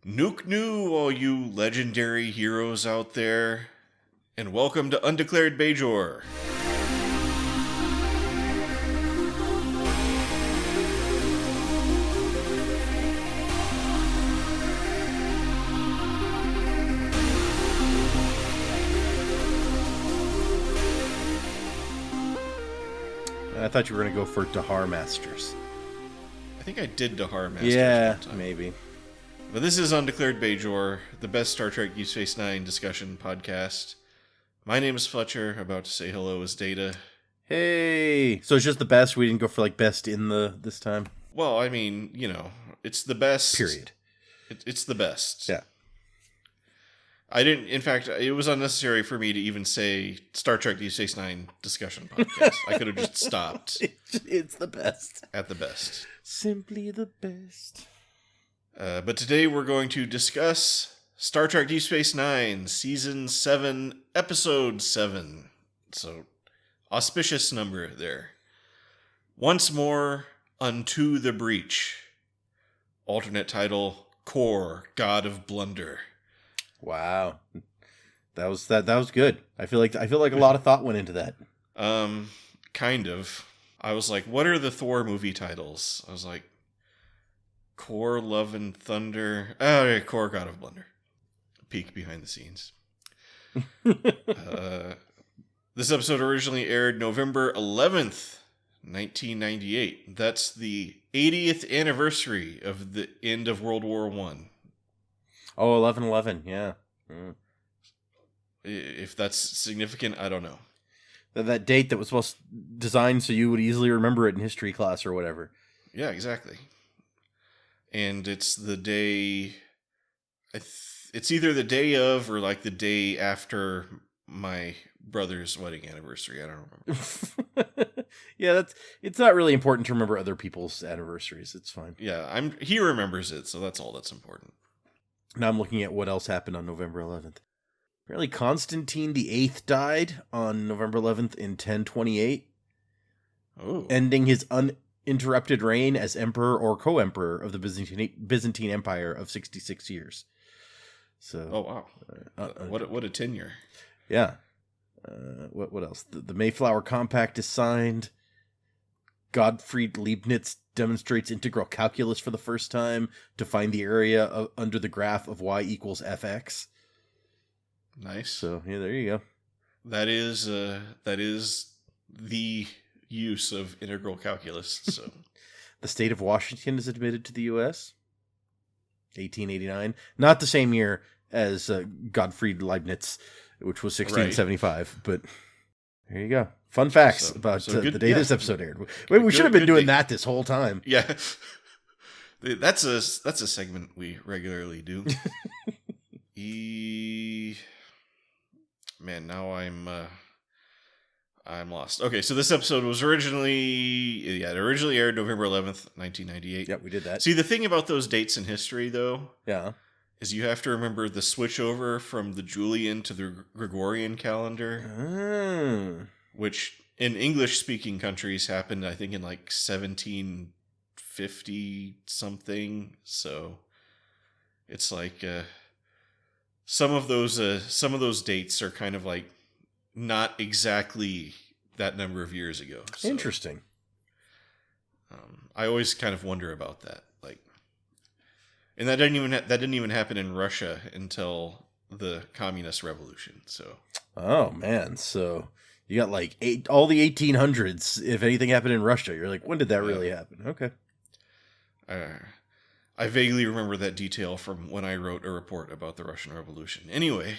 Nuke New, all you legendary heroes out there, and welcome to Undeclared Bajor. I thought you were going to go for Dahar Masters. I think I did Dahar Masters. Yeah, maybe. But this is Undeclared Bajor, the best Star Trek DS9 discussion podcast. My name is Fletcher. About to say hello is Data. Hey! So it's just the best? We didn't go for, best in this time? Well, I mean, it's the best. Period. It's the best. Yeah. I didn't, in fact, it was unnecessary for me to even say Star Trek DS9 discussion podcast. I could have just stopped. It's the best. At the best. Simply the best. But today we're going to discuss Star Trek DS9, Season 7, Episode 7. So, auspicious number there. Once more, Unto the Breach. Alternate title, Kor, God of Blunder. Wow. That was good. I feel like a lot of thought went into that. Kind of. I was like, what are the Thor movie titles? I was like, Kor, Love and Thunder. Oh, yeah, Kor, God of Blunder. Peek behind the scenes. This episode originally aired November 11th, 1998. That's the 80th anniversary of the end of World War I. Oh, 11/11, yeah. If that's significant, I don't know. That date that was designed so you would easily remember it in history class or whatever. Yeah, exactly. And it's the day... It's either the day of or the day after my brother's wedding anniversary. I don't remember. Yeah, it's not really important to remember other people's anniversaries. It's fine. Yeah, he remembers it, so that's all that's important. Now I'm looking at what else happened on November 11th. Apparently Constantine VIII died on November 11th in 1028, ending his uninterrupted reign as emperor or co-emperor of the Byzantine Empire of 66 years. So, oh wow, what a tenure! Yeah. What else? The Mayflower Compact is signed. Gottfried Leibniz demonstrates integral calculus for the first time to find the area under the graph of y equals fx. Nice. So, yeah, there you go. That is the use of integral calculus. So, the state of Washington is admitted to the U.S. 1889. Not the same year as Gottfried Leibniz, which was 1675, but there you go. Fun facts about the day this episode aired. We should have been doing that this whole time. Yeah. That's a segment we regularly do. Man, now I'm lost. Okay, so this episode was originally aired November 11th, 1998. Yep, we did that. See, the thing about those dates in history, though, yeah, is you have to remember the switchover from the Julian to the Gregorian calendar, which in English-speaking countries happened, I think, in 1750 something. So it's some of those dates are kind of not exactly that number of years ago. So, interesting. I always kind of wonder about that. And that didn't even happen in Russia until the Communist Revolution. So. Oh man, so you got all the 1800s. If anything happened in Russia, you're like, when did that really happen? Okay. I vaguely remember that detail from when I wrote a report about the Russian Revolution. Anyway,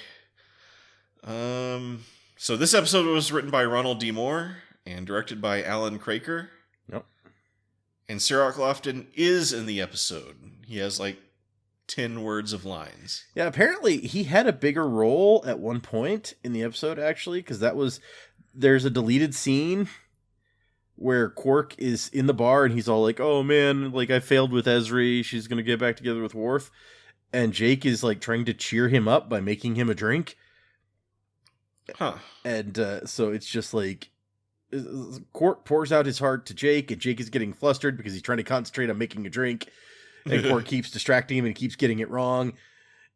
so this episode was written by Ronald D. Moore and directed by Alan Craker. Yep. And Sarah Lofton is in the episode. He has 10 words of lines. Yeah, apparently he had a bigger role at one point in the episode, actually, because there's a deleted scene where Quark is in the bar and he's all like, oh man, I failed with Ezri, she's gonna get back together with Worf, and Jake is trying to cheer him up by making him a drink. Huh. And so it's just Quark pours out his heart to Jake, and Jake is getting flustered because he's trying to concentrate on making a drink. And Quark keeps distracting him and keeps getting it wrong.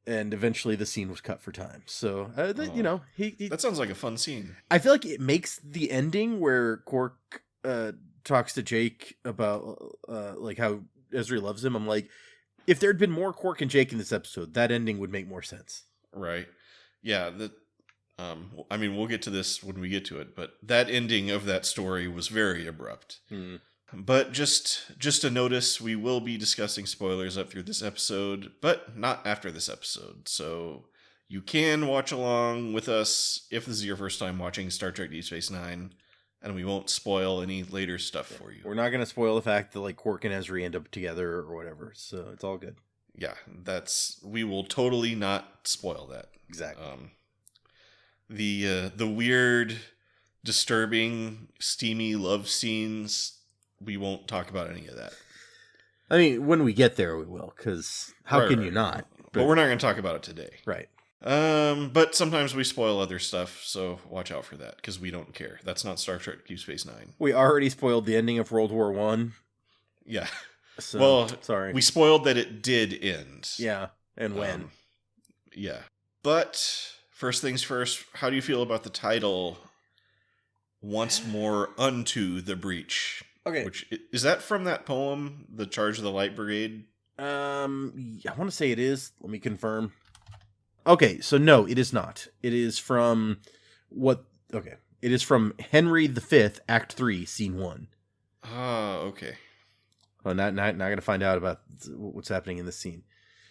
And eventually the scene was cut for time. So, he that sounds like a fun scene. I feel like it makes the ending where Quark talks to Jake about like how Ezri loves him. I'm like, if there'd been more Quark and Jake in this episode, that ending would make more sense. Right. Yeah. We'll get to this when we get to it, but that ending of that story was very abrupt. But just a notice, we will be discussing spoilers up through this episode, but not after this episode. So you can watch along with us if this is your first time watching Star Trek DS9, and we won't spoil any later stuff for you. We're not going to spoil the fact that like Quark and Ezri end up together or whatever, so it's all good. Yeah, we will totally not spoil that. Exactly. The weird, disturbing, steamy love scenes, we won't talk about any of that. I mean, when we get there, we will, because how can you not? But we're not going to talk about it today. Right. But sometimes we spoil other stuff, so watch out for that, because we don't care. That's not Star Trek Deep Space Nine. We already spoiled the ending of World War I. Yeah. So, well, sorry. We spoiled that it did end. Yeah, and when. Yeah. But, first things first, how do you feel about the title, Once More Unto the Breach? Okay. Which, is that from that poem, The Charge of the Light Brigade? I want to say it is. Let me confirm. Okay, so no, it is not. It is from it is from Henry V, Act 3, Scene 1. Ah, okay. Oh, not going to find out about what's happening in this scene.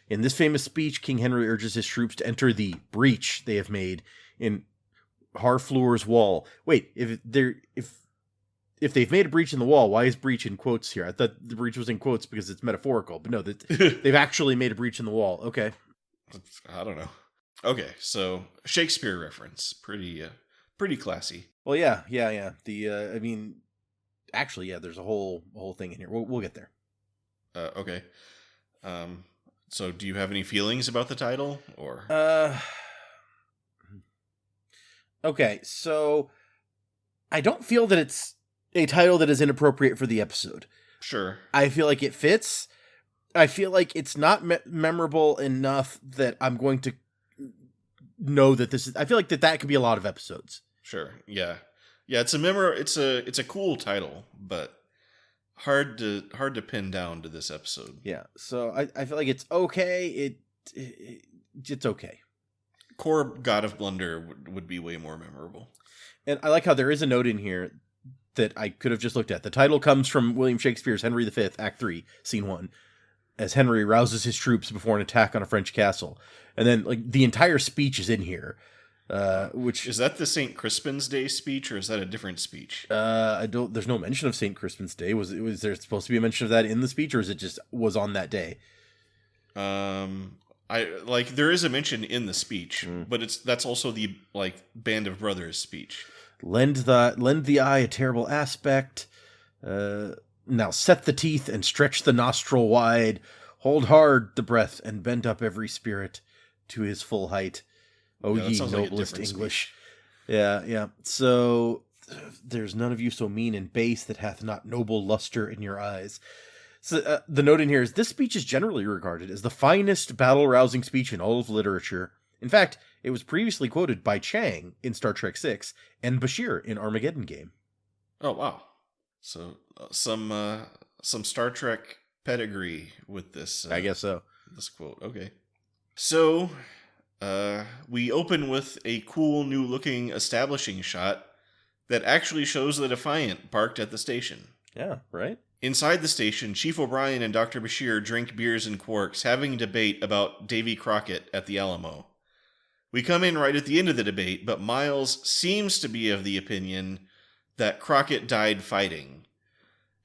In this famous speech, King Henry urges his troops to enter the breach they have made in Harfleur's wall. Wait, if they've made a breach in the wall, why is breach in quotes here? I thought the breach was in quotes because it's metaphorical, but no, they've actually made a breach in the wall. Okay. I don't know. Okay, so Shakespeare reference, pretty classy. Well, yeah. Actually, yeah, there's a whole thing in here. We'll get there. Okay. So do you have any feelings about the title, or? Okay, so I don't feel that it's a title that is inappropriate for the episode. Sure. I feel like it fits. I feel like it's not memorable enough that I'm going to know that this is. I feel like that could be a lot of episodes. Sure. Yeah. It's a cool title, but hard to pin down to this episode. Yeah. So I feel like it's okay. It's okay. Core God of Blunder would be way more memorable. And I like how there is a note in here that I could have just looked at. The title comes from William Shakespeare's Henry V, Act 3, Scene 1, as Henry rouses his troops before an attack on a French castle. And then, like, the entire speech is in here. Which is that the St. Crispin's Day speech, or is that a different speech? There's no mention of St. Crispin's Day. Was there supposed to be a mention of that in the speech, or is it just was on that day? There is a mention in the speech, but that's also the Band of Brothers speech. Lend the eye a terrible aspect. Now set the teeth and stretch the nostril wide. Hold hard the breath and bend up every spirit to his full height. Oh, ye noblest English. Speech. Yeah. So there's none of you so mean and base that hath not noble luster in your eyes. So the note in here is this speech is generally regarded as the finest battle-rousing speech in all of literature. In fact, it was previously quoted by Chang in Star Trek VI and Bashir in Armageddon Game. Oh, wow. So some Star Trek pedigree with this. I guess so. This quote. Okay. So we open with a cool new-looking establishing shot that actually shows the Defiant parked at the station. Yeah, right? Inside the station, Chief O'Brien and Dr. Bashir drink beers and quarks, having a debate about Davy Crockett at the Alamo. We come in right at the end of the debate, but Miles seems to be of the opinion that Crockett died fighting.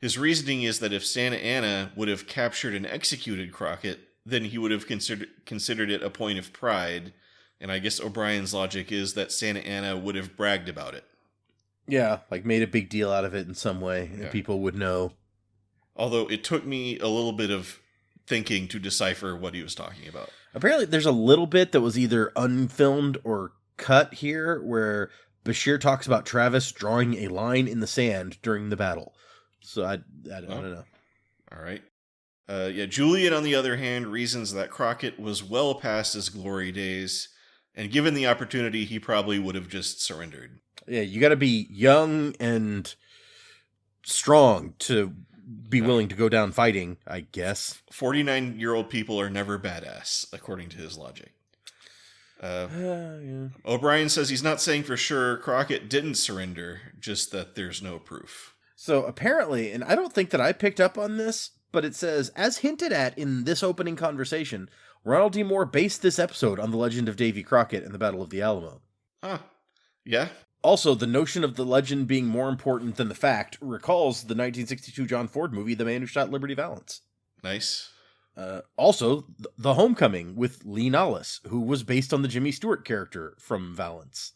His reasoning is that if Santa Anna would have captured and executed Crockett, then he would have considered it a point of pride, and I guess O'Brien's logic is that Santa Anna would have bragged about it. Yeah, made a big deal out of it in some way, and people would know. Although it took me a little bit of thinking to decipher what he was talking about. Apparently there's a little bit that was either unfilmed or cut here where Bashir talks about Travis drawing a line in the sand during the battle. So I don't know. All right. Julian, on the other hand, reasons that Crockett was well past his glory days, and given the opportunity, he probably would have just surrendered. Yeah, you got to be young and strong to be willing to go down fighting, I guess. 49-year-old people are never badass, according to his logic. Yeah. O'Brien says he's not saying for sure Crockett didn't surrender, just that there's no proof. So apparently, and I don't think that I picked up on this, but it says, as hinted at in this opening conversation, Ronald D. Moore based this episode on the legend of Davy Crockett and the Battle of the Alamo. Yeah. Also, the notion of the legend being more important than the fact recalls the 1962 John Ford movie, The Man Who Shot Liberty Valance. Nice. Also, The Homecoming with Lee Nollis, who was based on the Jimmy Stewart character from Valance.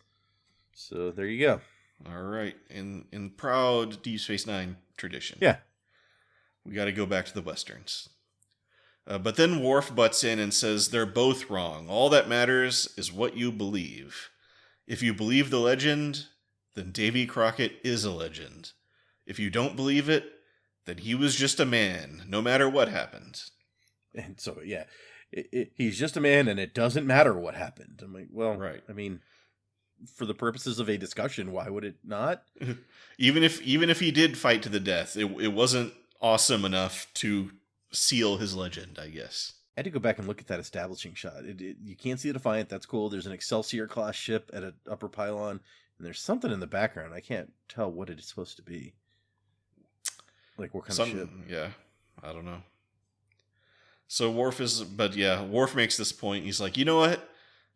So there you go. All right. In proud Deep Space Nine tradition. Yeah. We got to go back to the Westerns. But then Worf butts in and says they're both wrong. All that matters is what you believe. If you believe the legend, then Davy Crockett is a legend. If you don't believe it, then he was just a man, no matter what happened. And so, yeah, he's just a man, and it doesn't matter what happened. I'm like, well, right. I mean, for the purposes of a discussion, why would it not? Even if he did fight to the death, it wasn't awesome enough to seal his legend, I guess. I had to go back and look at that establishing shot. You can't see the Defiant. That's cool. There's an Excelsior class ship at an upper pylon, and there's something in the background. I can't tell what it is supposed to be. Like what kind of ship? Yeah, I don't know. So Worf Worf makes this point. He's like, you know what?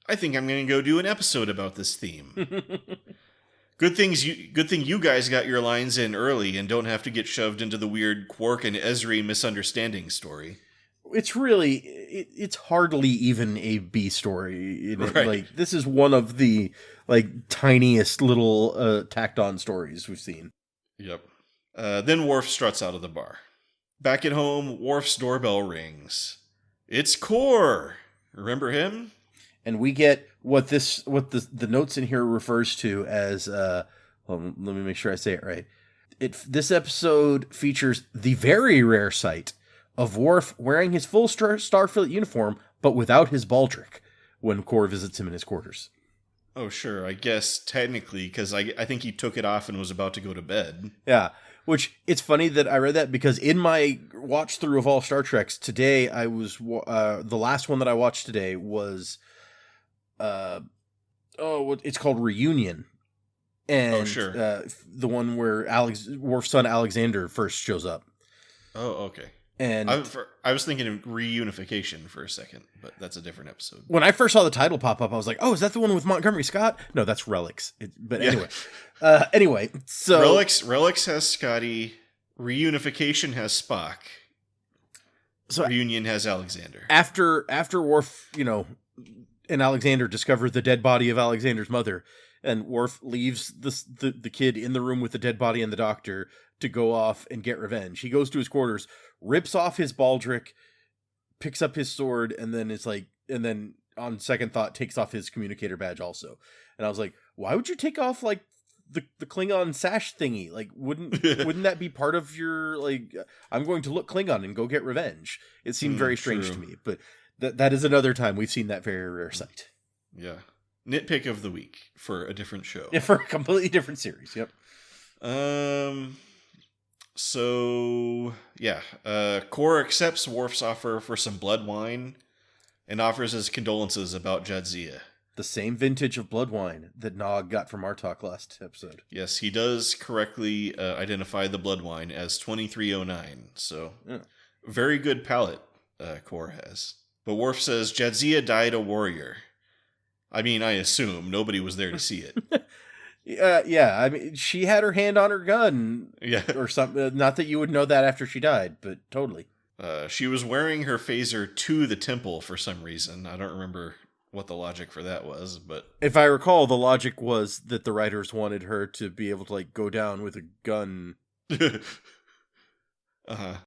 I think I'm going to go do an episode about this theme. Good thing you guys got your lines in early and don't have to get shoved into the weird Quark and Ezri misunderstanding story. It's really, it's hardly even a B story. Right. Like, this is one of the tiniest little tacked on stories we've seen. Yep. Then Worf struts out of the bar. Back at home, Worf's doorbell rings. It's Kor. Remember him? And we get what the notes in here refers to as let me make sure I say it right. This episode features the very rare sight of Worf wearing his full Starfleet uniform, but without his baldric, when Kor visits him in his quarters. Oh, sure. I guess technically, because I think he took it off and was about to go to bed. Yeah, which it's funny that I read that because in my watch through of all Star Treks today, I was the last one that I watched today was it's called Reunion. And the one where Worf's son Alexander first shows up. Oh, okay. And I was thinking of reunification for a second, but that's a different episode. When I first saw the title pop up, I was like, "Oh, is that the one with Montgomery Scott?" No, that's Relics. Anyway, so Relics has Scotty. Reunification has Spock. So Reunion has Alexander. After Worf, and Alexander discover the dead body of Alexander's mother, and Worf leaves the kid in the room with the dead body and the doctor to go off and get revenge. He goes to his quarters, rips off his baldric, picks up his sword, and then on second thought takes off his communicator badge also. And I was like, why would you take off the Klingon sash thingy? Wouldn't that be part of your I'm going to look Klingon and go get revenge? It seemed very strange to me, but that is another time we've seen that very rare sight. Yeah. Nitpick of the week for a different show. Yeah, for a completely different series. Yep. So, yeah. Kor accepts Worf's offer for some blood wine and offers his condolences about Jadzia. The same vintage of blood wine that Nog got from our talk last episode. Yes, he does correctly identify the blood wine as 2309. So, very good palate Kor has. But Worf says Jadzia died a warrior. I mean, I assume nobody was there to see it. Yeah. I mean, she had her hand on her gun, or something. Not that you would know that after she died, but totally. She was wearing her phaser to the temple for some reason. I don't remember what the logic for that was, but if I recall, the logic was that the writers wanted her to be able to go down with a gun. Uh-huh.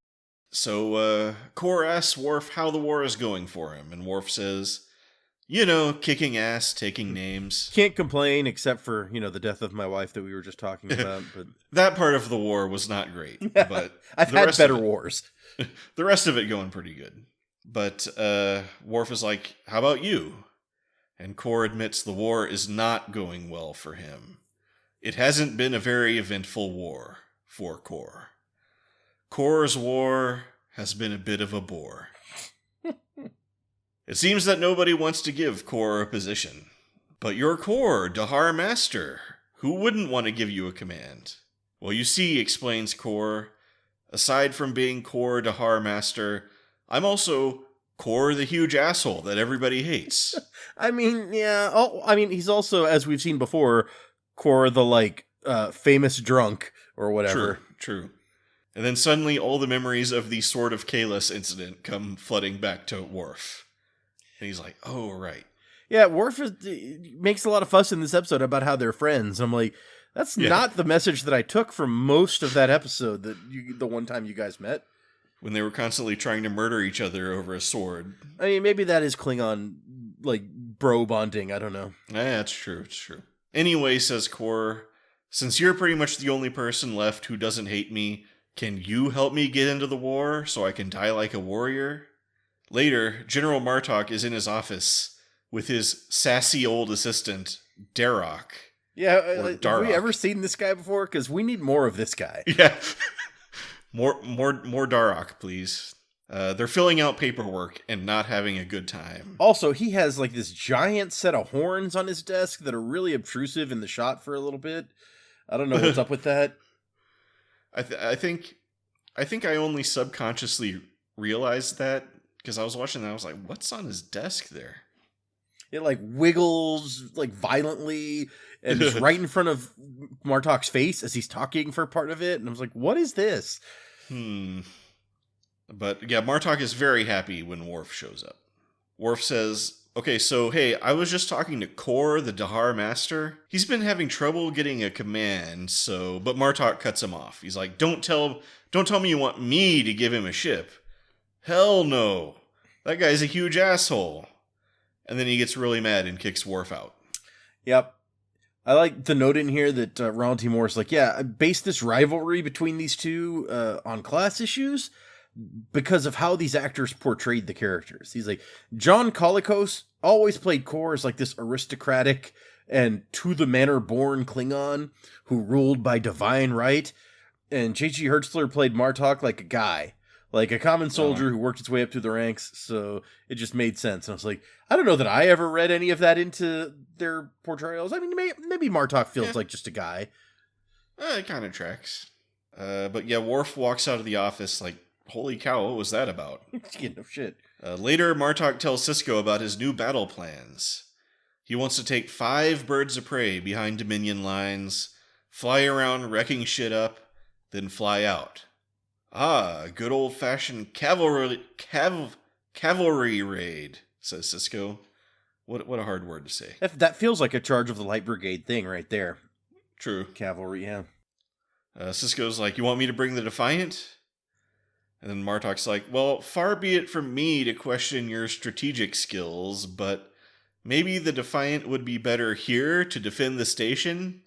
So Kor asks Worf how the war is going for him, and Worf says, Kicking ass, taking names. Can't complain except for, the death of my wife that we were just talking about. But that part of the war was not great, but I've had better wars. The rest of it going pretty good. But Worf is like, how about you? And Kor admits the war is not going well for him. It hasn't been a very eventful war for Kor. Kor's war has been a bit of a bore. It seems that nobody wants to give Kor a position. But you're Kor, Dahar Master. Who wouldn't want to give you a command? Well, you see, explains Kor, aside from being Kor, Dahar Master, I'm also Kor the huge asshole that everybody hates. I mean, yeah. He's also, as we've seen before, Kor the, famous drunk or whatever. True. And then suddenly all the memories of the Sword of Kahless incident come flooding back to Worf. And he's like, oh, right. Yeah, Worf makes a lot of fuss in this episode about how they're friends. I'm like, that's not the message that I took from most of that episode, the one time you guys met. When they were constantly trying to murder each other over a sword. I mean, maybe that is Klingon, bro bonding. I don't know. That's true. It's true. Anyway, says Kor, since you're pretty much the only person left who doesn't hate me, can you help me get into the war so I can die like a warrior? Later, General Martok is in his office with his sassy old assistant, Darok. Yeah, have we ever seen this guy before? Because we need more of this guy. Yeah. More Darok, please. They're filling out paperwork and not having a good time. Also, he has this giant set of horns on his desk that are really obtrusive in the shot for a little bit. I don't know what's up with that. I think I only subconsciously realized that because I was watching that. I was like, what's on his desk there? It wiggles violently and it's right in front of Martok's face as he's talking for part of it. And I was like, what is this? But yeah, Martok is very happy when Worf shows up. Worf says, okay, so hey, I was just talking to Kor, the Dahar Master. He's been having trouble getting a command, but Martok cuts him off. He's like, don't tell me you want me to give him a ship. Hell no. That guy's a huge asshole. And then he gets really mad and kicks Worf out. Yep. I like the note in here that Ronald T. Moore's like, yeah, I based this rivalry between these two on class issues because of how these actors portrayed the characters. He's like, John Colicos always played Kor as this aristocratic and to-the-manner-born Klingon who ruled by divine right. And J.G. Hertzler played Martok like a guy. Like a common soldier who worked his way up through the ranks, so it just made sense. And I was like, I don't know that I ever read any of that into their portrayals. I mean, maybe Martok feels like just a guy. It kind of tracks. But yeah, Worf walks out of the office like, holy cow, what was that about? No shit. Later, Martok tells Sisko about his new battle plans. He wants to take 5 birds of prey behind Dominion lines, fly around wrecking shit up, then fly out. Ah, good old-fashioned cavalry raid, says Sisko. What a hard word to say. That feels like a Charge of the Light Brigade thing right there. True. Cavalry, yeah. Sisko's like, you want me to bring the Defiant? And then Martok's like, well, far be it from me to question your strategic skills, but maybe the Defiant would be better here to defend the station?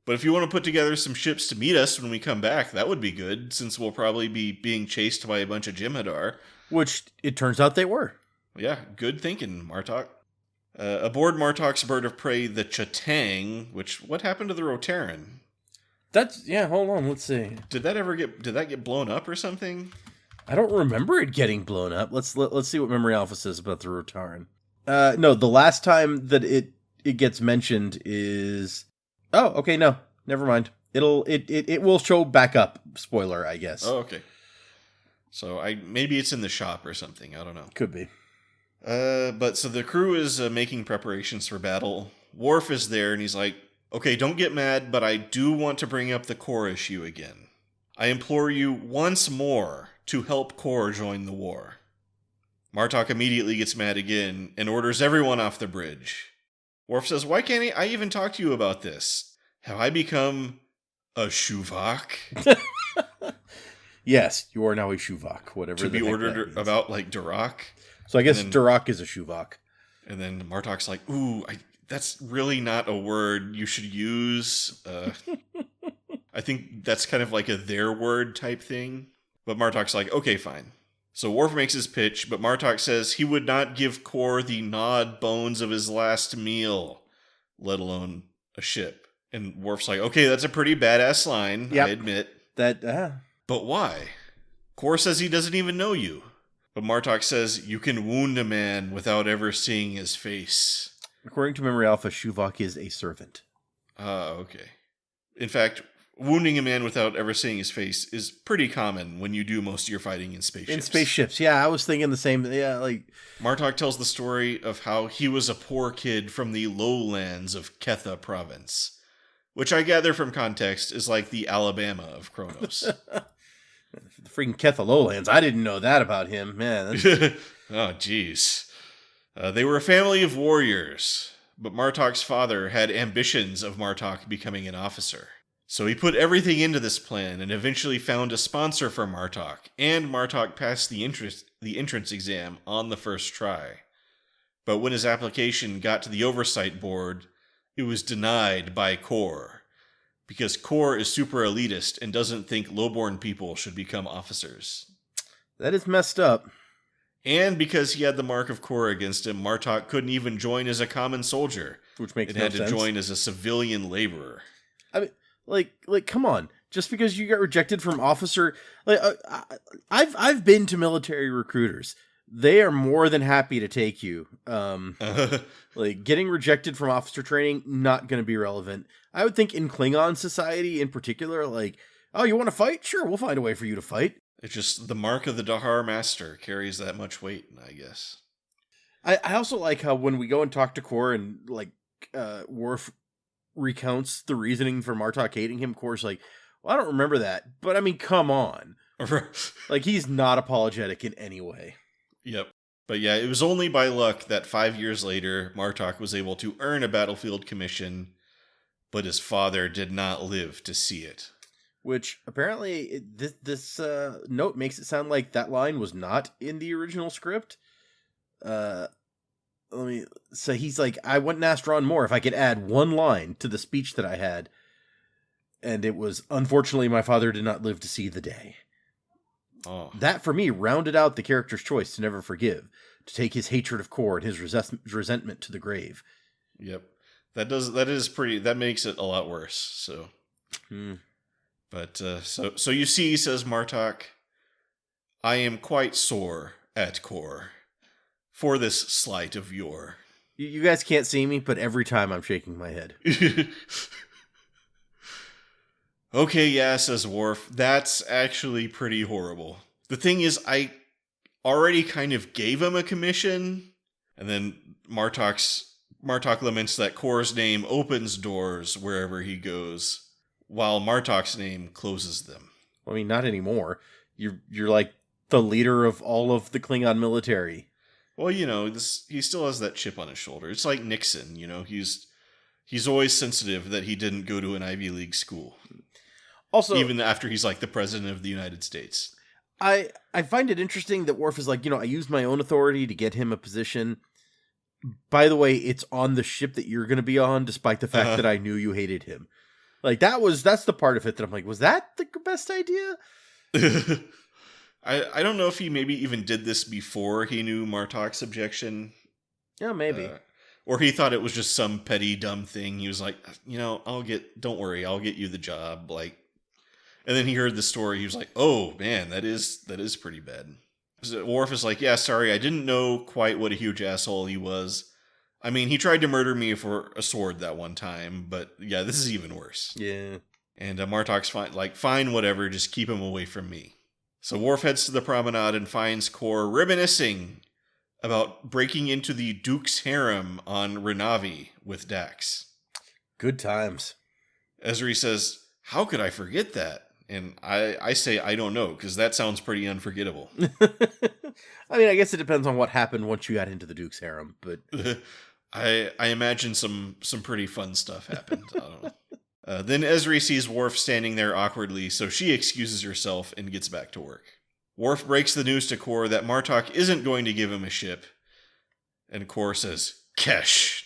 But if you want to put together some ships to meet us when we come back, that would be good, since we'll probably be being chased by a bunch of Jem'Hadar. Which, it turns out they were. Yeah, good thinking, Martok. Aboard Martok's bird of prey, the Chatang, what happened to the Rotaran? Hold on, let's see. Did that get blown up or something? I don't remember it getting blown up. Let's see what Memory Alpha says about the Rotaran. No, the last time that it gets mentioned is... Oh, okay, no. Never mind. It will show back up. Spoiler, I guess. Oh, okay. So maybe it's in the shop or something. I don't know. Could be. But so the crew is making preparations for battle. Worf is there and he's like, okay, don't get mad, but I do want to bring up the Kor issue again. I implore you once more to help Kor join the war. Martok immediately gets mad again and orders everyone off the bridge. Worf says, why can't I even talk to you about this? Have I become a Shuvak? Yes, you are now a Shuvak, whatever. To be ordered about like Durak? So I guess Durak is a Shuvak. And then Martok's like, ooh, that's really not a word you should use. I think that's kind of like a their word type thing. But Martok's like, okay, fine. So Worf makes his pitch, but Martok says he would not give Kor the gnawed bones of his last meal, let alone a ship. And Worf's like, okay, that's a pretty badass line, Yep. I admit. That, But why? Kor says he doesn't even know you. But Martok says you can wound a man without ever seeing his face. According to Memory Alpha, Shuvok is a servant. Okay. In fact, wounding a man without ever seeing his face is pretty common when you do most of your fighting in spaceships. In spaceships, yeah, I was thinking the same. Yeah, like Martok tells the story of how he was a poor kid from the lowlands of Ketha province, which I gather from context is like the Alabama of Kronos. the freaking Ketha Lowlands. I didn't know that about him, man. Oh, jeez. They were a family of warriors, but Martok's father had ambitions of Martok becoming an officer. So he put everything into this plan and eventually found a sponsor for Martok, and Martok passed the entrance exam on the first try. But when his application got to the oversight board, it was denied by Kor, because Kor is super elitist and doesn't think lowborn people should become officers. That is messed up. And because he had the mark of Kor against him, Martok couldn't even join as a common soldier. Which makes it no had sense. to join as a civilian laborer. I mean, like, come on! Just because you got rejected from officer, I've been to military recruiters. They are more than happy to take you. Like getting rejected from officer training, not going to be relevant. I would think in Klingon society in particular, like, oh, you want to fight? Sure, we'll find a way for you to fight. It's just the mark of the Dahar Master carries that much weight, I guess. I also like how when we go and talk to Kor and Worf recounts the reasoning for Martok hating him, Kor's like, well, I don't remember that, but I mean, come on. Like, he's not apologetic in any way. Yep. But yeah, it was only by luck that 5 years later, Martok was able to earn a battlefield commission, but his father did not live to see it. Which, apparently, this note makes it sound like that line was not in the original script. So he's like, I went and asked Ron Moore if I could add one line to the speech that I had. And it was, unfortunately, my father did not live to see the day. Oh. That, for me, rounded out the character's choice to never forgive, to take his hatred of Kor and his resentment to the grave. Yep. That makes it a lot worse, so. But, so you see, says Martok, I am quite sore at Kor for this slight of yore. You guys can't see me, but every time I'm shaking my head. Okay, yeah, says Worf. That's actually pretty horrible. The thing is, I already kind of gave him a commission, and then Martok laments that Kor's name opens doors wherever he goes, while Martok's name closes them. I mean, not anymore. You're like the leader of all of the Klingon military. Well, he still has that chip on his shoulder. It's like Nixon, he's always sensitive that he didn't go to an Ivy League school. Also, even after he's like the president of the United States. I find it interesting that Worf is like, I used my own authority to get him a position. By the way, it's on the ship that you're going to be on, despite the fact that I knew you hated him. Like, that's the part of it that I'm like, was that the best idea? I don't know if he maybe even did this before he knew Martok's objection. Yeah, maybe. Or he thought it was just some petty, dumb thing. He was like, don't worry, I'll get you the job. Like, and then he heard the story. He was like, oh man, that is pretty bad. So Worf is like, yeah, sorry, I didn't know quite what a huge asshole he was. I mean, he tried to murder me for a sword that one time, but yeah, this is even worse. Yeah. And Martok's fine, whatever, just keep him away from me. So Worf heads to the promenade and finds Kor reminiscing about breaking into the Duke's harem on Renavi with Dax. Good times. Ezri says, how could I forget that? And I say, I don't know, because that sounds pretty unforgettable. I mean, I guess it depends on what happened once you got into the Duke's harem, but... I imagine some pretty fun stuff happened. I don't know. Then Ezri sees Worf standing there awkwardly, so she excuses herself and gets back to work. Worf breaks the news to Kor that Martok isn't going to give him a ship, and Kor says, Kesh,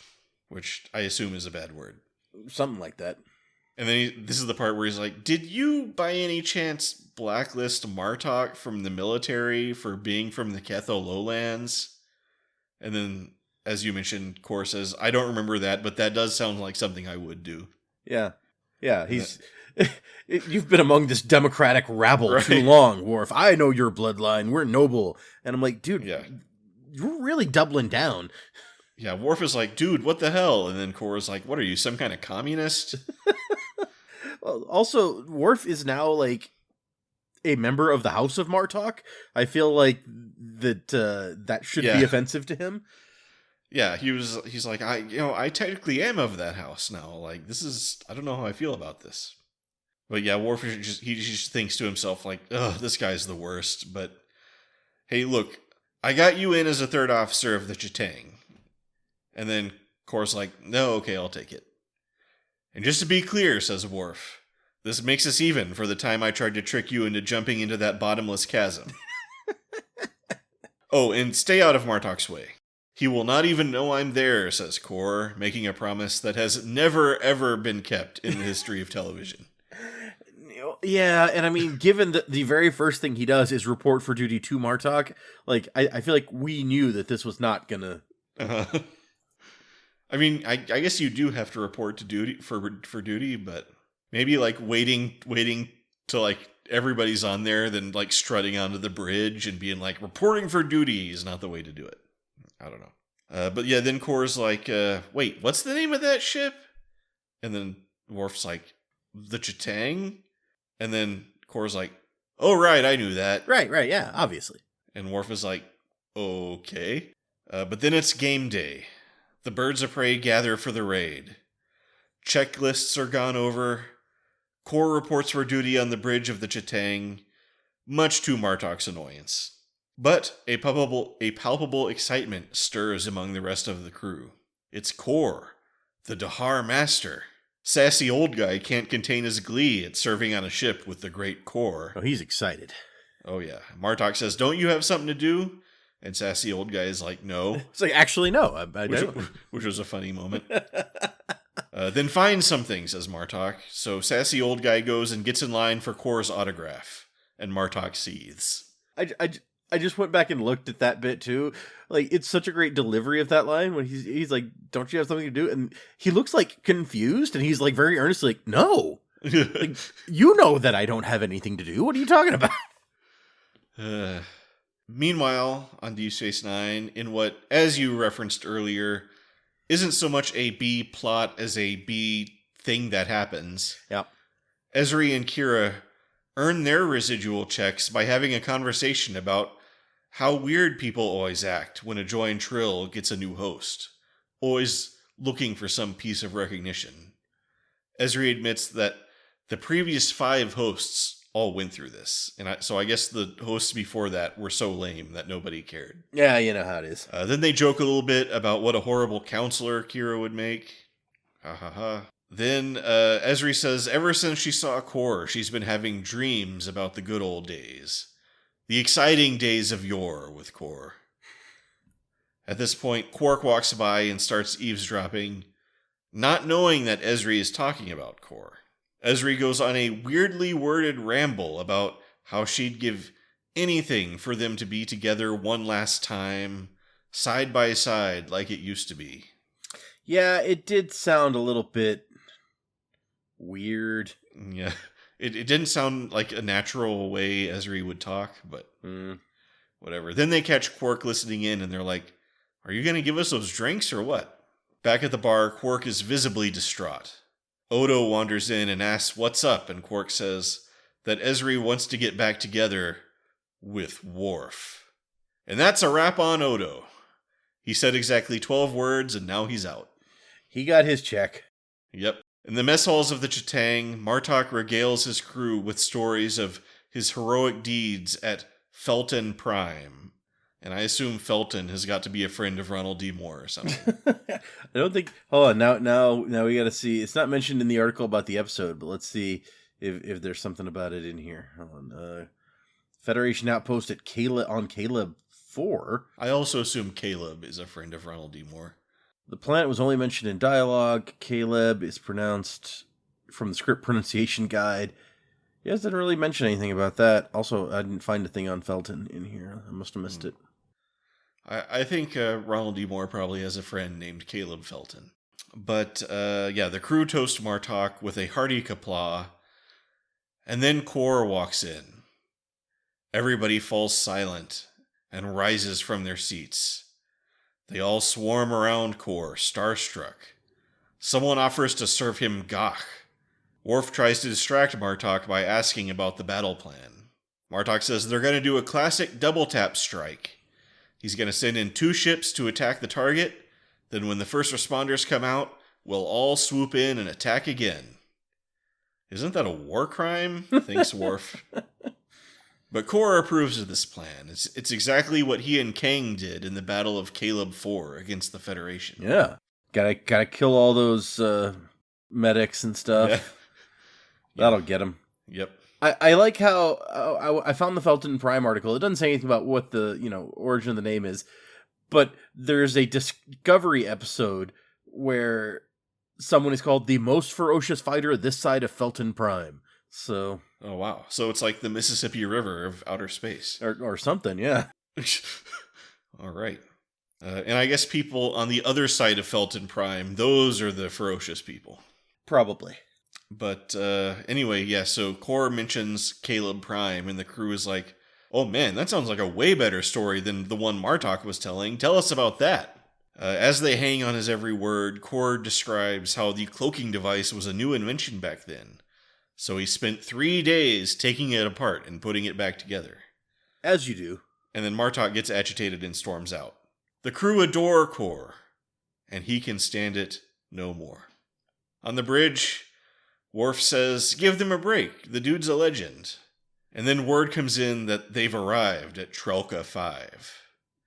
which I assume is a bad word. Something like that. And then this is the part where he's like, did you by any chance blacklist Martok from the military for being from the Ketho lowlands? And then, as you mentioned, Kor says, I don't remember that, but that does sound like something I would do. Yeah. Yeah, he's... You've been among this democratic rabble Right. too long, Worf. I know your bloodline. We're noble. And I'm like, dude, Yeah. you're really doubling down. Yeah, Worf is like, dude, what the hell? And then Kor is like, what are you, some kind of communist? Well, also, Worf is now, like, a member of the House of Martok. I feel like that should be offensive to him. Yeah, he's like, I technically am of that house now. Like, I don't know how I feel about this. But yeah, Worf he just thinks to himself, like, ugh, this guy's the worst. But hey, look, I got you in as a third officer of the Chitang. And then Kor's like, no, okay, I'll take it. And just to be clear, says Worf, this makes us even for the time I tried to trick you into jumping into that bottomless chasm. Oh, and stay out of Martok's way. He will not even know I'm there, says Kor, making a promise that has never, ever been kept in the history of television. Yeah, and I mean, given that the very first thing he does is report for duty to Martok, like, I feel like we knew that this was not gonna... I mean, I guess you do have to report to duty for duty, but maybe like waiting till like everybody's on there, then like strutting onto the bridge and being like reporting for duty is not the way to do it. I don't know. But yeah, then Kor's like, wait, what's the name of that ship? And then Worf's like, the Chitang? And then Kor's like, oh, right, I knew that. Right, yeah, obviously. And Worf is like, okay. But then it's game day. The birds of prey gather for the raid. Checklists are gone over. Kor reports for duty on the bridge of the Chitang, much to Martok's annoyance. But a palpable excitement stirs among the rest of the crew. It's Kor, the Dahar master. Sassy old guy can't contain his glee at serving on a ship with the great Kor. Oh, he's excited. Oh, yeah. Martok says, don't you have something to do? And sassy old guy is like, no. It's like, actually, no. I don't. Which was a funny moment. Then find something, says Martok. So sassy old guy goes and gets in line for Kor's autograph. And Martok seethes. I just went back and looked at that bit too. Like, it's such a great delivery of that line when he's like, don't you have something to do? And he looks like confused and he's like very earnestly like, no. Like, you know that I don't have anything to do. What are you talking about? Meanwhile, on Deep Space Nine, in what, as you referenced earlier, isn't so much a B plot as a B thing that happens. Yeah. Ezri and Kira earn their residual checks by having a conversation about how weird people always act when a joined Trill gets a new host, always looking for some piece of recognition. Ezri admits that the previous 5 hosts all went through this, and so I guess the hosts before that were so lame that nobody cared. Yeah, you know how it is. Then they joke a little bit about what a horrible counselor Kira would make. Ha ha ha. Then Ezri says ever since she saw Kor, she's been having dreams about the good old days. The exciting days of yore with Kor. At this point, Quark walks by and starts eavesdropping, not knowing that Ezri is talking about Kor. Ezri goes on a weirdly worded ramble about how she'd give anything for them to be together one last time, side by side like it used to be. Yeah, it did sound a little bit weird. Yeah, it didn't sound like a natural way Ezri would talk, but whatever. Then they catch Quark listening in and they're like, are you going to give us those drinks or what? Back at the bar, Quark is visibly distraught. Odo wanders in and asks what's up, and Quark says that Ezri wants to get back together with Worf. And that's a wrap on Odo. He said exactly 12 words, and now he's out. He got his check. Yep. In the mess halls of the Chitang, Martok regales his crew with stories of his heroic deeds at Felton Prime. And I assume Felton has got to be a friend of Ronald D. Moore or something. I don't think... Hold on, now we gotta see. It's not mentioned in the article about the episode, but let's see if there's something about it in here. Hold on. Federation outpost at Caleb 4. I also assume Caleb is a friend of Ronald D. Moore. The planet was only mentioned in dialogue. Caleb is pronounced from the script pronunciation guide. He doesn't really mention anything about that. Also, I didn't find a thing on Felton in here. I must have missed it. I think Ronald D. Moore probably has a friend named Caleb Felton. But, the crew toast Martok with a hearty kapla, and then Kor walks in. Everybody falls silent and rises from their seats. They all swarm around Kor, starstruck. Someone offers to serve him gach. Worf tries to distract Martok by asking about the battle plan. Martok says they're going to do a classic double-tap strike. He's going to send in 2 ships to attack the target. Then when the first responders come out, we'll all swoop in and attack again. Isn't that a war crime? Thinks Worf. But Kor approves of this plan. It's exactly what he and Kang did in the Battle of Caleb 4 against the Federation. Yeah. Gotta kill all those medics and stuff. Yeah. That'll get them. Yep. I like how I found the Felton Prime article. It doesn't say anything about what the origin of the name is, but there's a Discovery episode where someone is called the most ferocious fighter this side of Felton Prime. So. Oh wow! So it's like the Mississippi River of outer space, or something, yeah. All right, and I guess people on the other side of Felton Prime, those are the ferocious people, probably. But anyway, yeah. So Kor mentions Caleb Prime, and the crew is like, "Oh man, that sounds like a way better story than the one Martok was telling. Tell us about that." As they hang on his every word, Kor describes how the cloaking device was a new invention back then. So he spent 3 days taking it apart and putting it back together. As you do. And then Martok gets agitated and storms out. The crew adore Kor, and he can stand it no more. On the bridge, Worf says, "Give them a break, the dude's a legend." And then word comes in that they've arrived at Trelka 5.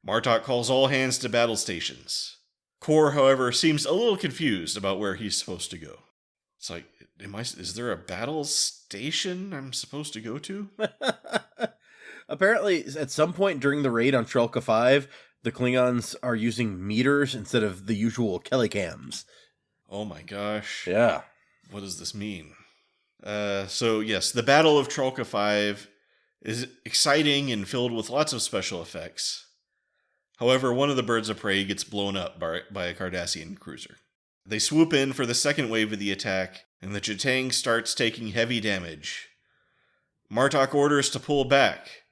Martok calls all hands to battle stations. Kor, however, seems a little confused about where he's supposed to go. It's like, is there a battle station I'm supposed to go to? Apparently, at some point during the raid on Trelka 5, the Klingons are using meters instead of the usual Kelicams. Oh my gosh. Yeah. What does this mean? So yes, the Battle of Trelka 5 is exciting and filled with lots of special effects. However, one of the birds of prey gets blown up by a Cardassian cruiser. They swoop in for the second wave of the attack, and the Ch'tang starts taking heavy damage. Martok orders to pull back,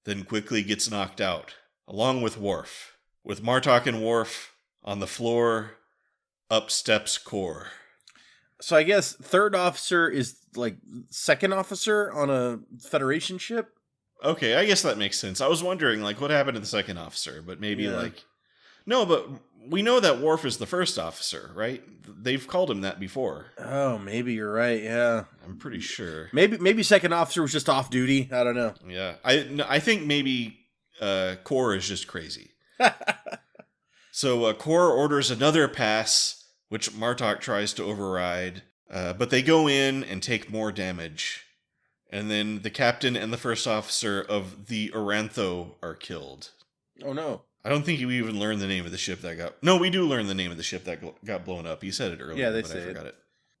then quickly gets knocked out, along with Worf. With Martok and Worf on the floor, up steps Kor. So I guess third officer is like second officer on a Federation ship? Okay, I guess that makes sense. I was wondering, like, what happened to the second officer, but maybe, No, but we know that Worf is the first officer, right? They've called him that before. Oh, maybe you're right, yeah. I'm pretty sure. Maybe second officer was just off duty. I don't know. Yeah, I think maybe Kor is just crazy. So Kor orders another pass, which Martok tries to override, but they go in and take more damage. And then the captain and the first officer of the Orantho are killed. Oh no. I don't think we even learned the name of the ship that got... No, we do learn the name of the ship that got blown up. You said it earlier, yeah, they but say I forgot it.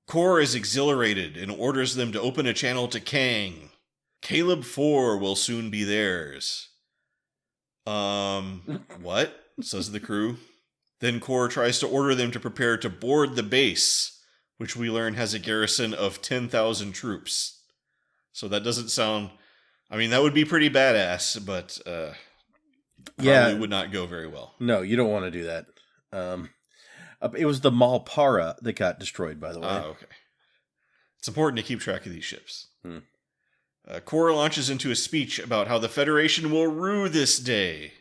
Kor is exhilarated and orders them to open a channel to Kang. Caleb 4 will soon be theirs. What? Says the crew. Then Kor tries to order them to prepare to board the base, which we learn has a garrison of 10,000 troops. So that doesn't sound... I mean, that would be pretty badass, but... Probably would not go very well. No, you don't want to do that. It was the Malpara that got destroyed, by the way. Okay. It's important to keep track of these ships. Kor launches into a speech about how the Federation will rue this day.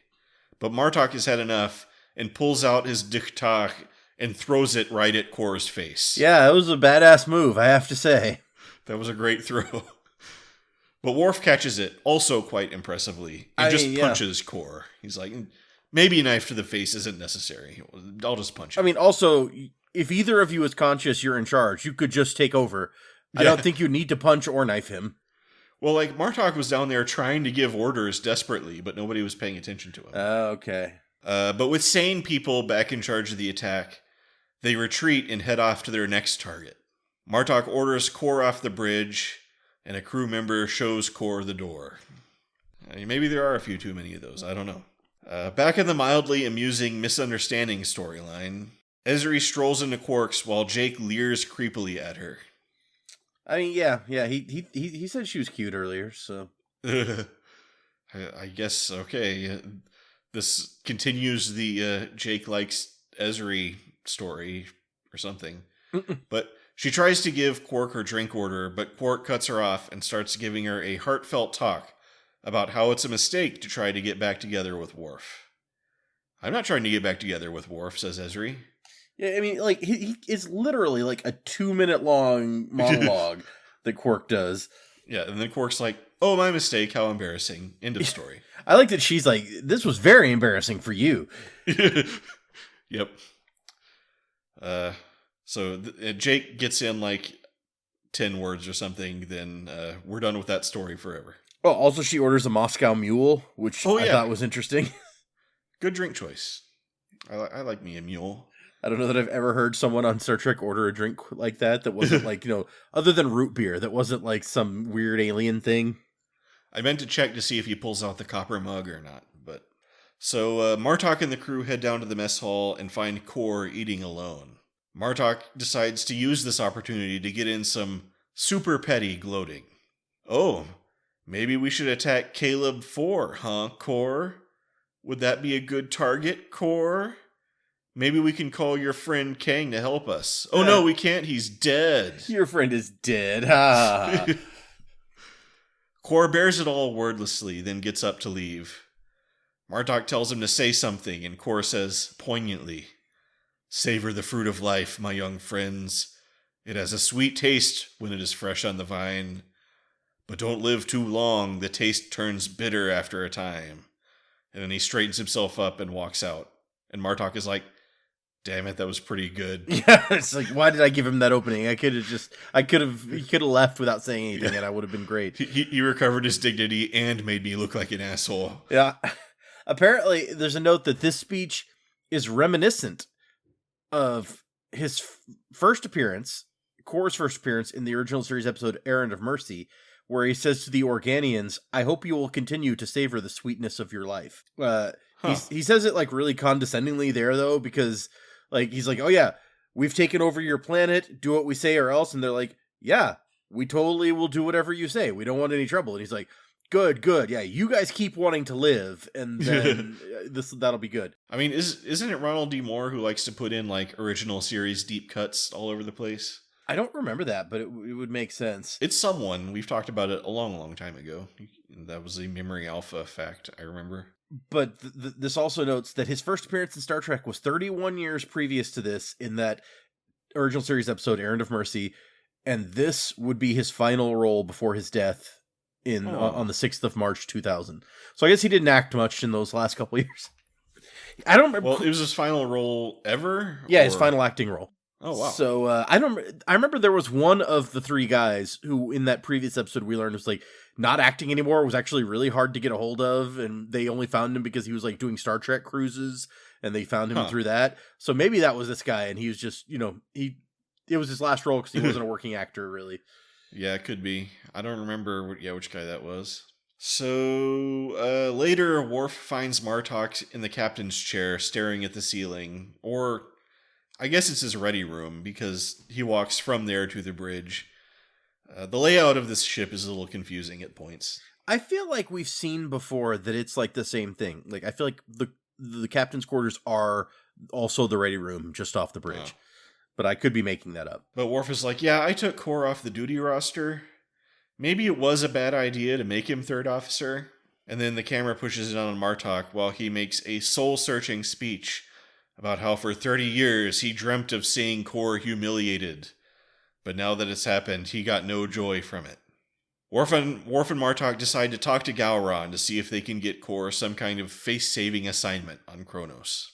But Martok has had enough and pulls out his diktach and throws it right at Kor's face. Yeah, it was a badass move, I have to say. That was a great throw. But Worf catches it, also quite impressively, and punches Kor. He's like, maybe a knife to the face isn't necessary. I'll just punch him. I mean, also, if either of you is conscious, you're in charge. You could just take over. Yeah. I don't think you need to punch or knife him. Well, like, Martok was down there trying to give orders desperately, but nobody was paying attention to him. Okay. But with sane people back in charge of the attack, they retreat and head off to their next target. Martok orders Kor off the bridge, and a crew member shows Kor the door. Maybe there are a few too many of those, I don't know. Back in the mildly amusing misunderstanding storyline, Ezri strolls into Quark's while Jake leers creepily at her. I mean, yeah, he said she was cute earlier, so... I guess, okay. This continues the Jake likes Ezri story or something. But she tries to give Quark her drink order, but Quark cuts her off and starts giving her a heartfelt talk about how it's a mistake to try to get back together with Worf. I'm not trying to get back together with Worf, says Ezri. Yeah, I mean, like, he it's literally like a 2-minute long monologue that Quark does. Yeah, and then Quark's like, oh, my mistake, how embarrassing. End of story. I like that she's like, this was very embarrassing for you. Yep. So Jake gets in like 10 words or something, then we're done with that story forever. Oh, also she orders a Moscow Mule, which I thought was interesting. Good drink choice. I like me a mule. I don't know that I've ever heard someone on Star Trek order a drink like that wasn't like, other than root beer, that wasn't like some weird alien thing. I meant to check to see if he pulls out the copper mug or not, but... So Martok and the crew head down to the mess hall and find Kor eating alone. Martok decides to use this opportunity to get in some super petty gloating. Oh, maybe we should attack Caleb 4, huh, Kor? Would that be a good target, Kor? Maybe we can call your friend Kang to help us. Oh no, we can't, he's dead. Your friend is dead, ha! Kor bears it all wordlessly, then gets up to leave. Martok tells him to say something, and Kor says, poignantly, savor the fruit of life, my young friends. It has a sweet taste when it is fresh on the vine. But don't live too long, the taste turns bitter after a time. And then he straightens himself up and walks out. And Martok is like, damn it, that was pretty good. Yeah, it's like, why did I give him that opening? He could have left without saying anything, and I would have been great. He recovered his dignity and made me look like an asshole. Yeah. Apparently, there's a note that this speech is reminiscent of his first appearance, Kor's first appearance in the original series episode Errand of Mercy, where he says to the Organians, I hope you will continue to savor the sweetness of your life. He says it like really condescendingly there, though, because like he's like, oh yeah, we've taken over your planet, do what we say or else. And they're like, yeah, we totally will do whatever you say. We don't want any trouble. And he's like, good. Yeah, you guys keep wanting to live, and then that'll be good. I mean, isn't it Ronald D. Moore who likes to put in like original series deep cuts all over the place? I don't remember that, but it would make sense. It's someone. We've talked about it a long time ago. That was a Memory Alpha fact, I remember. But this also notes that his first appearance in Star Trek was 31 years previous to this in that original series episode, Errand of Mercy, and this would be his final role before his death on the 6th of March, 2000. So I guess he didn't act much in those last couple of years. I don't remember. Well, it was his final role ever? Yeah, his final acting role. Oh, wow. So I remember there was one of the three guys who in that previous episode we learned was like not acting anymore, was actually really hard to get a hold of, and they only found him because he was like doing Star Trek cruises, and they found him through that. So maybe that was this guy, and he was just, it was his last role because he wasn't a working actor really. Yeah, it could be. I don't remember which guy that was. So later, Worf finds Martok in the captain's chair staring at the ceiling, or I guess it's his ready room, because he walks from there to the bridge. The layout of this ship is a little confusing at points. I feel like we've seen before that it's like the same thing. Like, I feel like the captain's quarters are also the ready room just off the bridge. Oh. But I could be making that up. But Worf is like, yeah, I took Kor off the duty roster. Maybe it was a bad idea to make him third officer. And then the camera pushes it on Martok while he makes a soul-searching speech about how for 30 years he dreamt of seeing Kor humiliated. But now that it's happened, he got no joy from it. Worf and Martok decide to talk to Gowron to see if they can get Kor some kind of face-saving assignment on Kronos.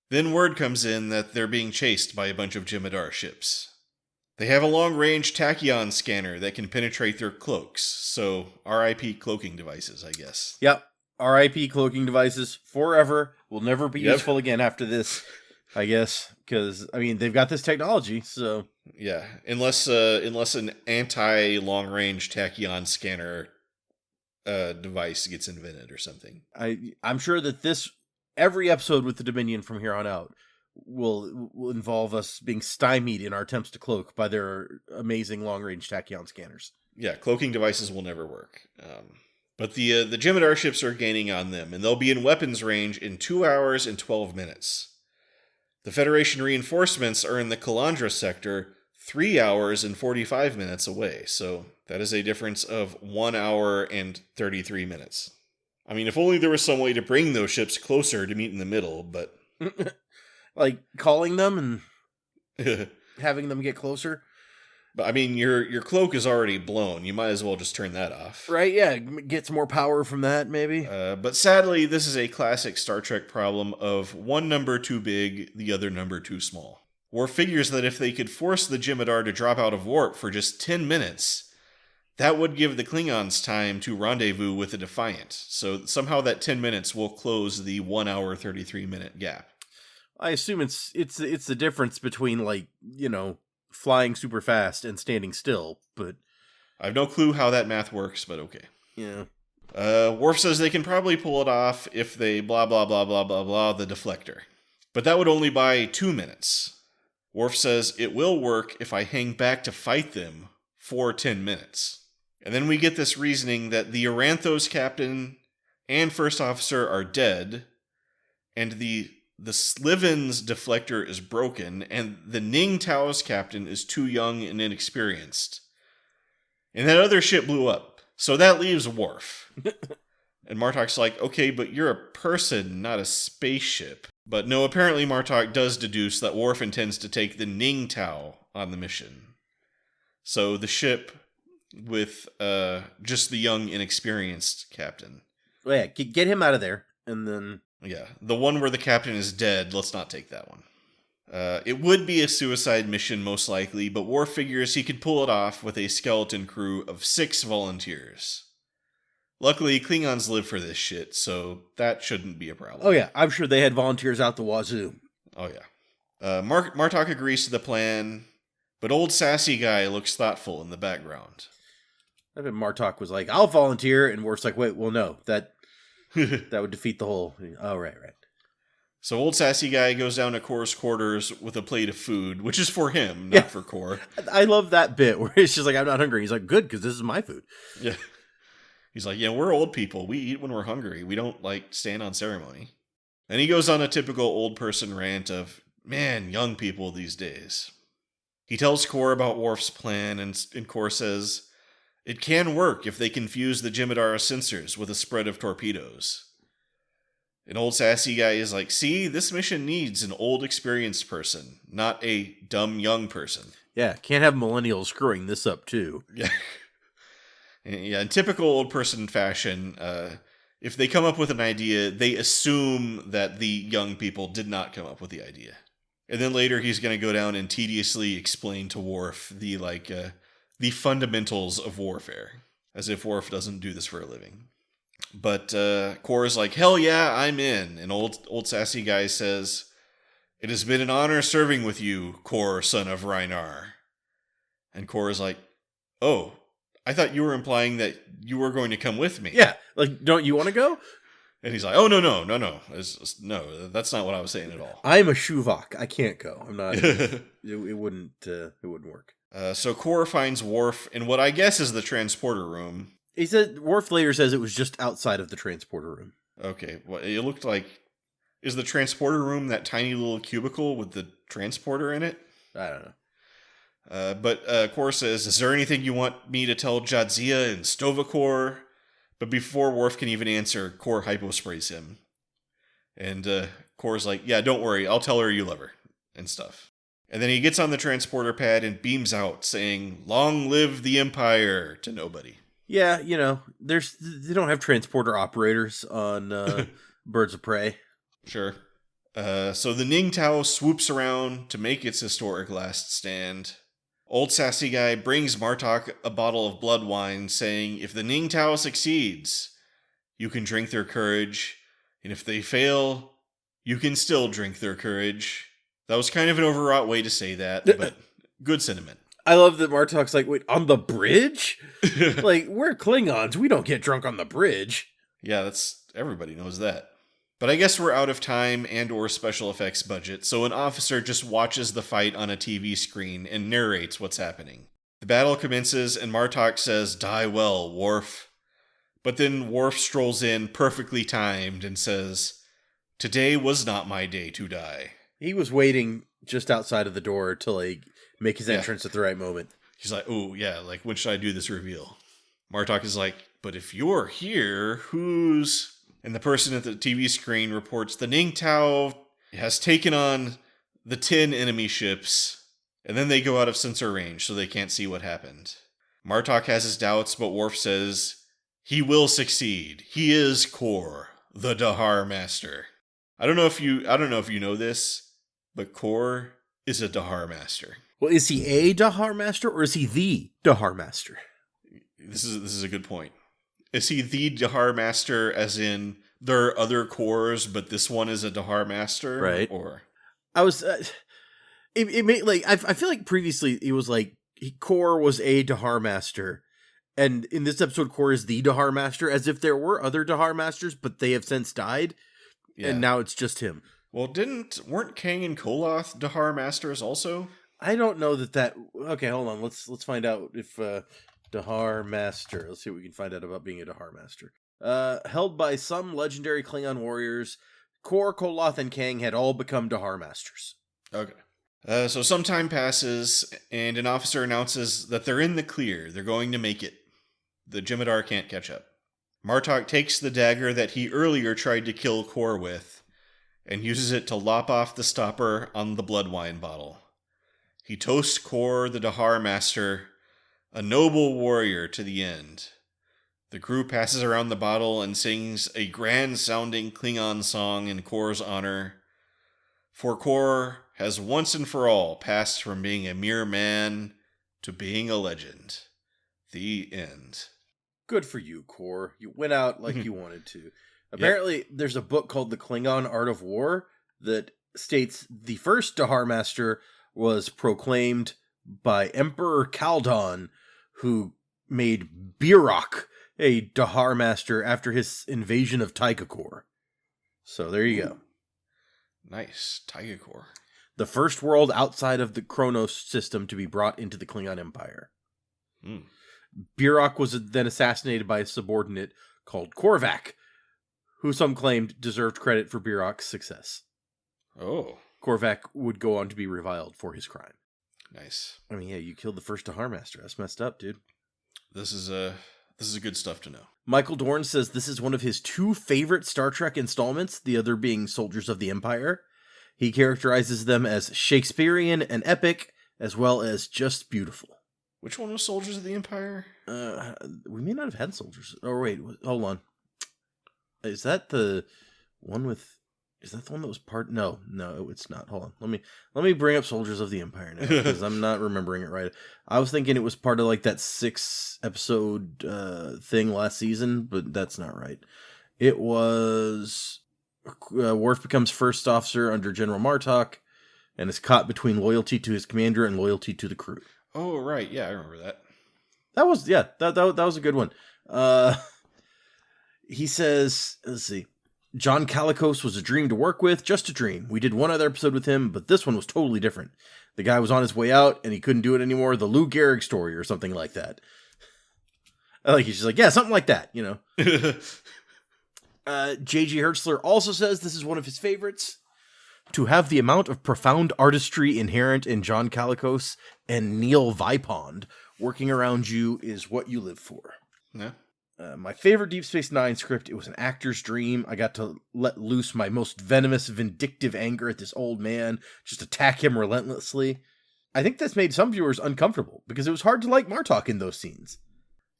Then word comes in that they're being chased by a bunch of Jem'Hadar ships. They have a long-range tachyon scanner that can penetrate their cloaks, so RIP cloaking devices, I guess. Yep. R.I.P. cloaking devices forever. Will never be Yep. useful again after this, I guess. Because, I mean, they've got this technology, so... Yeah, unless an anti-long-range tachyon scanner device gets invented or something. I'm sure that every episode with the Dominion from here on out will involve us being stymied in our attempts to cloak by their amazing long-range tachyon scanners. Yeah, cloaking devices will never work. But the Jem'Hadar ships are gaining on them, and they'll be in weapons range in 2 hours and 12 minutes. The Federation reinforcements are in the Calandra sector 3 hours and 45 minutes away, so that is a difference of 1 hour and 33 minutes. I mean, if only there was some way to bring those ships closer to meet in the middle, but... Like, calling them and having them get closer? But I mean, your cloak is already blown. You might as well just turn that off. Right, yeah. Get some more power from that, maybe. But sadly, this is a classic Star Trek problem of one number too big, the other number too small. Worf figures that if they could force the Jem'Hadar to drop out of warp for just 10 minutes, that would give the Klingons time to rendezvous with the Defiant. So somehow that 10 minutes will close the 1 hour 33 minute gap. I assume it's the difference between, like, flying super fast and standing still, but... I have no clue how that math works, but okay. Yeah. Worf says they can probably pull it off if they blah blah blah blah blah blah the deflector. But that would only buy 2 minutes. Worf says it will work if I hang back to fight them for 10 minutes. And then we get this reasoning that the Aranthos captain and first officer are dead, and the Sliven's deflector is broken, and the Ning Tao's captain is too young and inexperienced. And that other ship blew up. So that leaves Worf. And Martok's like, okay, but you're a person, not a spaceship. But no, apparently Martok does deduce that Worf intends to take the Ning Tao on the mission. So the ship with just the young, inexperienced captain. Well, yeah, get him out of there, and then... Yeah, the one where the captain is dead, let's not take that one. It would be a suicide mission, most likely, but Worf figures he could pull it off with a skeleton crew of 6 volunteers. Luckily, Klingons live for this shit, so that shouldn't be a problem. Oh yeah, I'm sure they had volunteers out the wazoo. Oh yeah. Martok agrees to the plan, but old sassy guy looks thoughtful in the background. I bet Martok was like, I'll volunteer, and Worf's like, wait, well no, that would defeat the whole... Oh, right. So old sassy guy goes down to Kor's quarters with a plate of food, which is for him, not for Kor. I love that bit where it's just like, I'm not hungry. He's like, good, because this is my food. Yeah. He's like, yeah, we're old people. We eat when we're hungry. We don't, stand on ceremony. And he goes on a typical old person rant of, man, young people these days. He tells Kor about Worf's plan, and Kor says... It can work if they confuse the Jem'Hadar sensors with a spread of torpedoes. An old sassy guy is like, see, this mission needs an old experienced person, not a dumb young person. Yeah, can't have millennials screwing this up too. Yeah. Yeah, in typical old person fashion, if they come up with an idea, they assume that the young people did not come up with the idea. And then later he's going to go down and tediously explain to Worf the fundamentals of warfare, as if Worf doesn't do this for a living. But Kor is like, hell yeah, I'm in. And old sassy guy says, it has been an honor serving with you, Kor, son of Rhinar. And Kor is like, oh, I thought you were implying that you were going to come with me. Yeah, like, don't you want to go? And he's like, oh, no. No, that's not what I was saying at all. I'm a Shuvok. I can't go. I'm not. it wouldn't work. So Kor finds Worf in what I guess is the transporter room. He said Worf later says it was just outside of the transporter room. Okay, well, it looked like... Is the transporter room that tiny little cubicle with the transporter in it? I don't know. But Kor says, is there anything you want me to tell Jadzia and Stovacor? But before Worf can even answer, Kor hyposprays him. And Kor's like, yeah, don't worry, I'll tell her you love her, and stuff. And then he gets on the transporter pad and beams out, saying, long live the Empire, to nobody. Yeah, they don't have transporter operators on Birds of Prey. Sure. So the Ning Tao swoops around to make its historic last stand. Old sassy guy brings Martok a bottle of blood wine, saying, if the Ning Tao succeeds, you can drink their courage, and if they fail, you can still drink their courage. That was kind of an overwrought way to say that, but good sentiment. I love that Martok's like, wait, on the bridge? Like, we're Klingons. We don't get drunk on the bridge. Yeah, everybody knows that. But I guess we're out of time and or special effects budget, so an officer just watches the fight on a TV screen and narrates what's happening. The battle commences and Martok says, "Die well, Worf." But then Worf strolls in, perfectly timed, and says, "Today was not my day to die." He was waiting just outside of the door to, like, make his entrance at the right moment. He's like, "Oh, yeah, like, when should I do this reveal?" Martok is like, "But if you're here, who's..." And the person at the TV screen reports the Ningtao has taken on the 10 enemy ships, and then they go out of sensor range, so they can't see what happened. Martok has his doubts, but Worf says, he will succeed. He is Kor, the Dahar Master. I don't know if you know this, but Kor is a Dahar Master. Well, is he a Dahar Master, or is he the Dahar Master? This is a good point. Is he the Dahar Master, as in there are other Kors, but this one is a Dahar Master? Right. Or I was, it made, like, I feel like previously it was like Kor was a Dahar Master, and in this episode Kor is the Dahar Master, as if there were other Dahar Masters, but they have since died, and now it's just him. Well, weren't Kang and Koloth Dahar Masters also? I don't know that. Okay, hold on. Let's find out if Dahar Master. Let's see what we can find out about being a Dahar Master. Held by some legendary Klingon warriors, Kor, Koloth, and Kang had all become Dahar Masters. Okay. So some time passes, and an officer announces that they're in the clear. They're going to make it. The Jem'Hadar can't catch up. Martok takes the dagger that he earlier tried to kill Kor with, and uses it to lop off the stopper on the blood wine bottle. He toasts Kor, the Dahar Master, a noble warrior to the end. The crew passes around the bottle and sings a grand-sounding Klingon song in Kor's honor. For Kor has once and for all passed from being a mere man to being a legend. The end. Good for you, Kor. You went out like you wanted to. Apparently, there's a book called The Klingon Art of War that states the first Dahar Master was proclaimed by Emperor Kaldon, who made Birok a Dahar Master after his invasion of Tycho Kor. So there you go. Nice. Tycho Kor. The first world outside of the Kronos system to be brought into the Klingon Empire. Birok was then assassinated by a subordinate called Korvac, who some claimed deserved credit for Birok's success. Oh. Korvac would go on to be reviled for his crime. Nice. I mean, yeah, you killed the first Dahar Master. That's messed up, dude. This is good stuff to know. Michael Dorn says this is one of his two favorite Star Trek installments, the other being Soldiers of the Empire. He characterizes them as Shakespearean and epic, as well as just beautiful. Which one was Soldiers of the Empire? We may not have had Soldiers. Oh, wait, hold on. Is that the one with... Is that the one that was part... No, it's not. Hold on. Let me bring up Soldiers of the Empire now, because I'm not remembering it right. I was thinking it was part of, like, that 6-episode thing last season, but that's not right. It was... Worf becomes first officer under General Martok, and is caught between loyalty to his commander and loyalty to the crew. Oh, right. Yeah, I remember that. That was a good one. He says, let's see. John Calicos was a dream to work with, just a dream. We did one other episode with him, but this one was totally different. The guy was on his way out, and he couldn't do it anymore. The Lou Gehrig story or something like that. I like he's just like, yeah, something like that, you know. J.G. Hertzler also says this is one of his favorites. To have the amount of profound artistry inherent in John Calicos and Neil Vipond working around you is what you live for. Yeah. My favorite Deep Space Nine script, it was an actor's dream. I got to let loose my most venomous, vindictive anger at this old man, just attack him relentlessly. I think this made some viewers uncomfortable, because it was hard to like Martok in those scenes.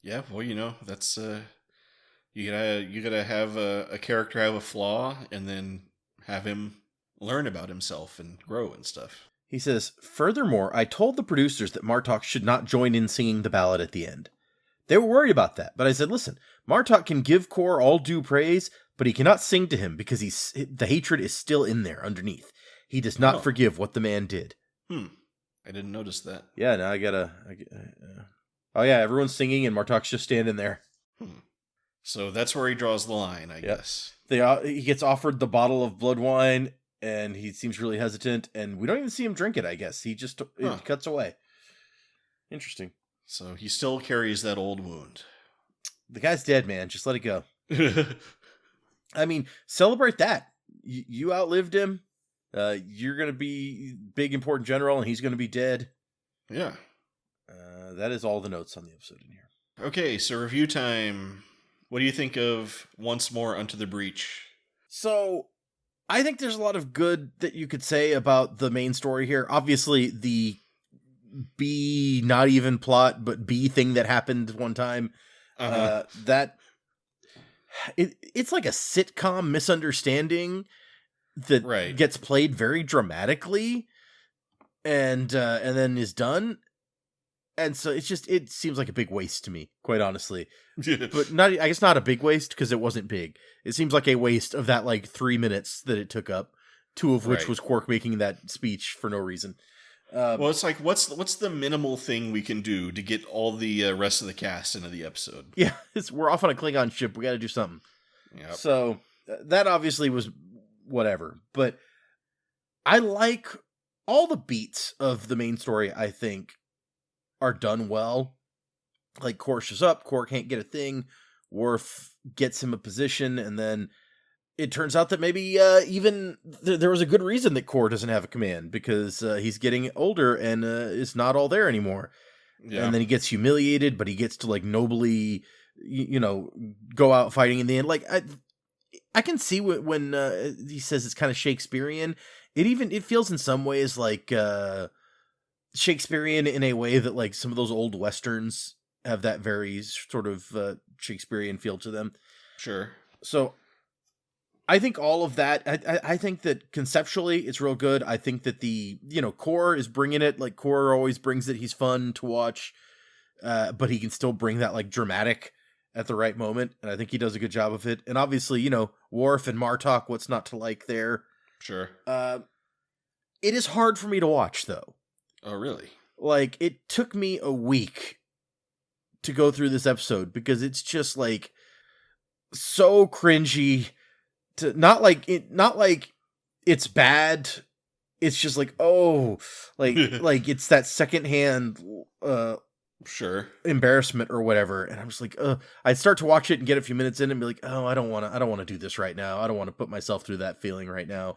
Yeah, well, you know, that's, you gotta have a character have a flaw, and then have him learn about himself and grow and stuff. He says, furthermore, I told the producers that Martok should not join in singing the ballad at the end. They were worried about that, but I said, listen, Martok can give Kor all due praise, but he cannot sing to him because the hatred is still in there underneath. He does not forgive what the man did. I didn't notice that. Yeah, now I gotta... Oh yeah, everyone's singing and Martok's just standing there. So that's where he draws the line, I guess. He gets offered the bottle of blood wine, and he seems really hesitant, and we don't even see him drink it, I guess. He just it cuts away. Interesting. So he still carries that old wound. The guy's dead, man. Just let it go. I mean, celebrate that. You outlived him. You're going to be big, important general, and he's going to be dead. Yeah. That is all the notes on the episode in here. Okay, so review time. What do you think of Once More Unto the Breach? So, I think there's a lot of good that you could say about the main story here. Obviously, the B, not even plot, but B thing that happened one time. That it's like a sitcom misunderstanding that gets played very dramatically and then is done. And so it seems like a big waste to me, quite honestly. But I guess not a big waste because it wasn't big. It seems like a waste of that like 3 minutes that it took up, 2 of which was Quark making that speech for no reason. Well, it's like, what's the minimal thing we can do to get all the rest of the cast into the episode? Yeah, we're off on a Klingon ship. We got to do something. Yep. So that obviously was whatever. But I like all the beats of the main story, I think, are done well. Like, Kor shows up, Kor can't get a thing, Worf gets him a position, and then it turns out that maybe even there was a good reason that Kor doesn't have a command, because he's getting older and is not all there anymore. Yeah. And then he gets humiliated, but he gets to like nobly, go out fighting in the end. Like, I can see when he says it's kind of Shakespearean. It feels in some ways like Shakespearean in a way that like some of those old Westerns have that very sort of Shakespearean feel to them. Sure. So I think all of that, I think that conceptually it's real good. I think that the, Kor is bringing it. Like, Kor always brings it. He's fun to watch, but he can still bring that like dramatic at the right moment. And I think he does a good job of it. And obviously, Worf and Martok, what's not to like there? Sure. It is hard for me to watch though. Oh, really? Like, it took me a week to go through this episode because it's just like so cringy. Not like it's bad. It's just like, oh, like like it's that secondhand sure embarrassment or whatever. And I'm just like, I'd start to watch it and get a few minutes in and be like, oh, I don't want to do this right now. I don't want to put myself through that feeling right now.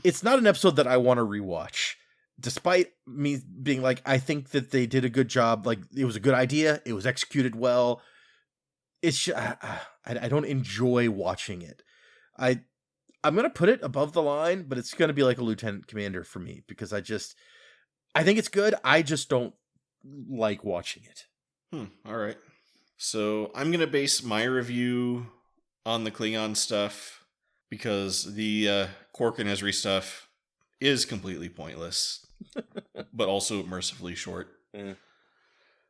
It's not an episode that I want to rewatch. Despite me being like, I think that they did a good job. Like, it was a good idea. It was executed well. It's I don't enjoy watching it. I'm going to put it above the line, but it's going to be like a lieutenant commander for me because I think it's good. I just don't like watching it. All right. So I'm going to base my review on the Klingon stuff because the Quark and Ezri stuff is completely pointless, but also mercifully short.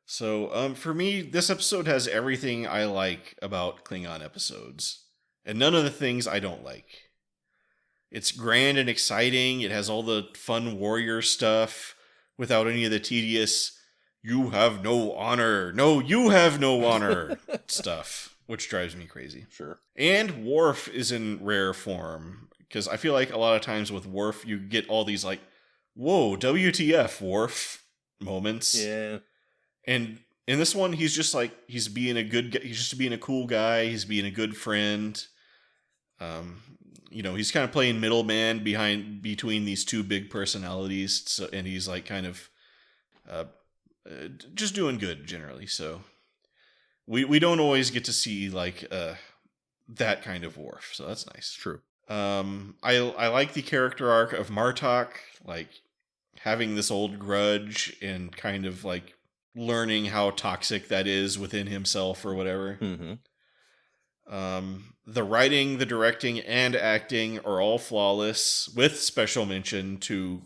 So for me, this episode has everything I like about Klingon episodes, and none of the things I don't like. It's grand and exciting. It has all the fun warrior stuff without any of the tedious, you have no honor. No, you have no honor stuff, which drives me crazy. Sure. And Worf is in rare form, because I feel like a lot of times with Worf, you get all these like, whoa, WTF, Worf moments. Yeah. And in this one, he's just like, he's just being a cool guy. He's being a good friend. He's kind of playing middleman between these two big personalities. So, and he's like kind of just doing good generally. So we don't always get to see like that kind of Worf. So that's nice. True. I like the character arc of Martok, like having this old grudge and kind of like learning how toxic that is within himself or whatever. Mm-hmm. The writing, the directing, and acting are all flawless, with special mention to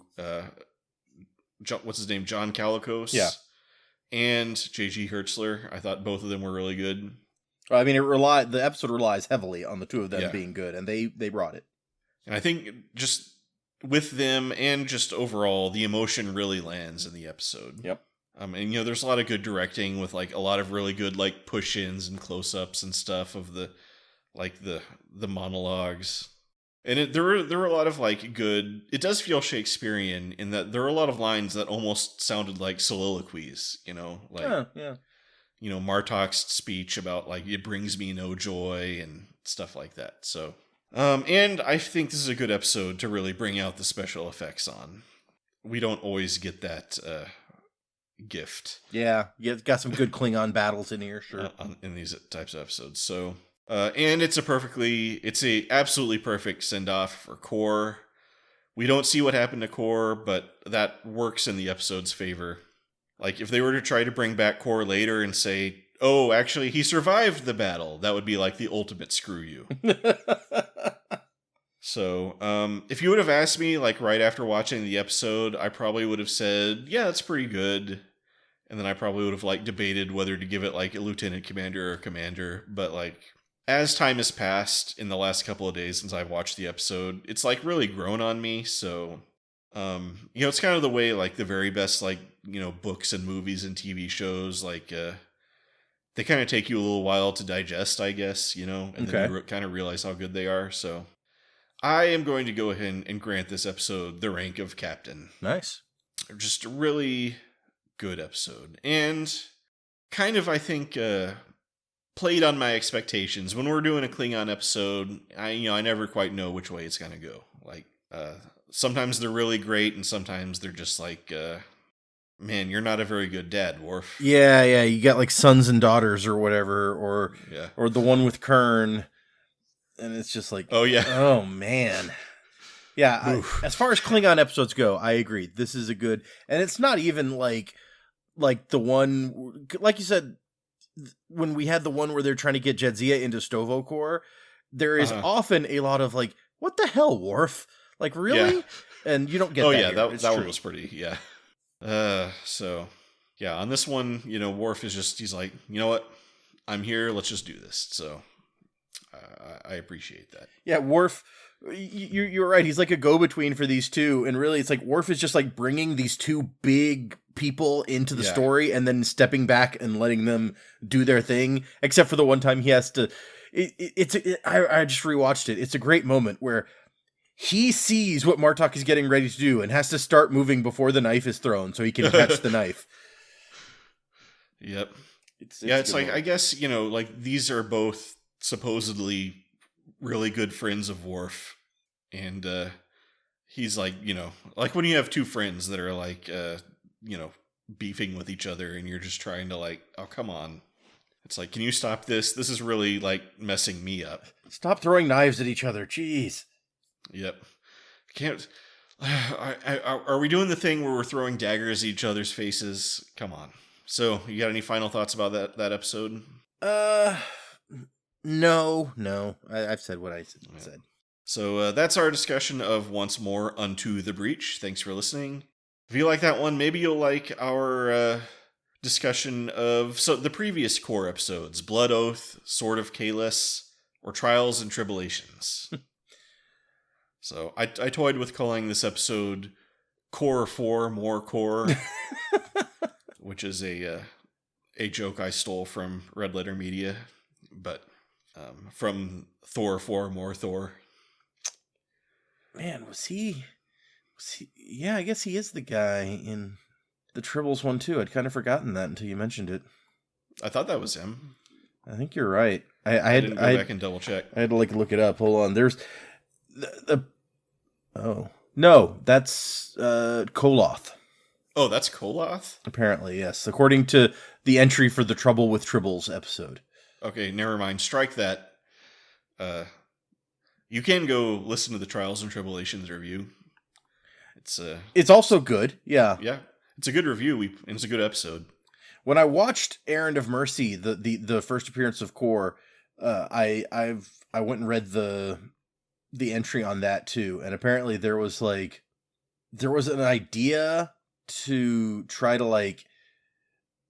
what's his name, John Calicos. Yeah, and J.G. Hertzler. I thought both of them were really good. I mean, the episode relies heavily on the two of them being good, and they brought it. And I think just with them and just overall, the emotion really lands in the episode. Yep. And there's a lot of good directing with like a lot of really good like push-ins and close-ups and stuff of the monologues. And there were a lot of like good. It does feel Shakespearean in that there are a lot of lines that almost sounded like soliloquies. Martok's speech about like it brings me no joy and stuff like that. So, and I think this is a good episode to really bring out the special effects on. We don't always get that gift. Yeah, you got some good Klingon battles in here, sure. In these types of episodes. So. And it's a absolutely perfect send-off for Kor. We don't see what happened to Kor, but that works in the episode's favor. Like, if they were to try to bring back Kor later and say, oh, actually, he survived the battle, that would be like the ultimate screw you. So, if you would have asked me, like, right after watching the episode, I probably would have said, yeah, that's pretty good. And then I probably would have, like, debated whether to give it, like, a lieutenant commander or commander, but, like... As time has passed in the last couple of days since I've watched the episode, it's like really grown on me. So, it's kind of the way like the very best like, books and movies and TV shows, like, they kind of take you a little while to digest, I guess, and then you kind of realize how good they are. So I am going to go ahead and grant this episode the rank of captain. Nice. Just a really good episode. And kind of, I think, played on my expectations. When we're doing a Klingon episode, I never quite know which way it's gonna go. Like, sometimes they're really great, and sometimes they're just like, man, you're not a very good dad, Worf. Yeah, you got like sons and daughters or whatever, or the one with Kern, and it's just like, oh man. Yeah, as far as Klingon episodes go, I agree. This is a good, and it's not even like the one, like you said, when we had the one where they're trying to get Jadzia into Stovokor, there is often a lot of like, what the hell, Worf? Like, really? Yeah. And you don't get that. Oh, yeah, that one was pretty, So, yeah, on this one, Worf is just, he's like, you know what? I'm here, let's just do this. So, I appreciate that. Yeah, Worf, you're right. He's like a go-between for these two, and really, it's like Worf is just like bringing these two big people into the story and then stepping back and letting them do their thing, except for the one time he has to I just rewatched it. It's a great moment where he sees what Martok is getting ready to do and has to start moving before the knife is thrown so he can catch the knife. Yep. It's like moment. I guess like these are both supposedly really good friends of Worf, and he's like like when you have two friends that are like beefing with each other and you're just trying to like, oh, come on. It's like, can you stop this? This is really like messing me up. Stop throwing knives at each other. Jeez. Yep. Can't. Are we doing the thing where we're throwing daggers at each other's faces? Come on. So you got any final thoughts about that episode? No. I've said what I said. So that's our discussion of Once More Unto the Breach. Thanks for listening. If you like that one, maybe you'll like our discussion of the previous Kor episodes, Blood Oath, Sword of Kahless, or Trials and Tribulations. So I toyed with calling this episode Kor 4 More Kor, which is a joke I stole from Red Letter Media, but from Thor 4 More Thor. Man, was he? Yeah, I guess he is the guy in the Tribbles one too. I'd kind of forgotten that until you mentioned it. I thought that was him. I think you're right. I didn't go back and double check. I had to like look it up. Hold on. There's oh no, that's Koloth. Oh, that's Koloth? Apparently, yes. According to the entry for the Trouble with Tribbles episode. Okay, never mind. Strike that. You can go listen to the Trials and Tribulations review. It's also good. Yeah. Yeah. It's a good review. And it's a good episode. When I watched Errand of Mercy, the first appearance of Kor, I went and read the entry on that too, and apparently there was an idea to try to like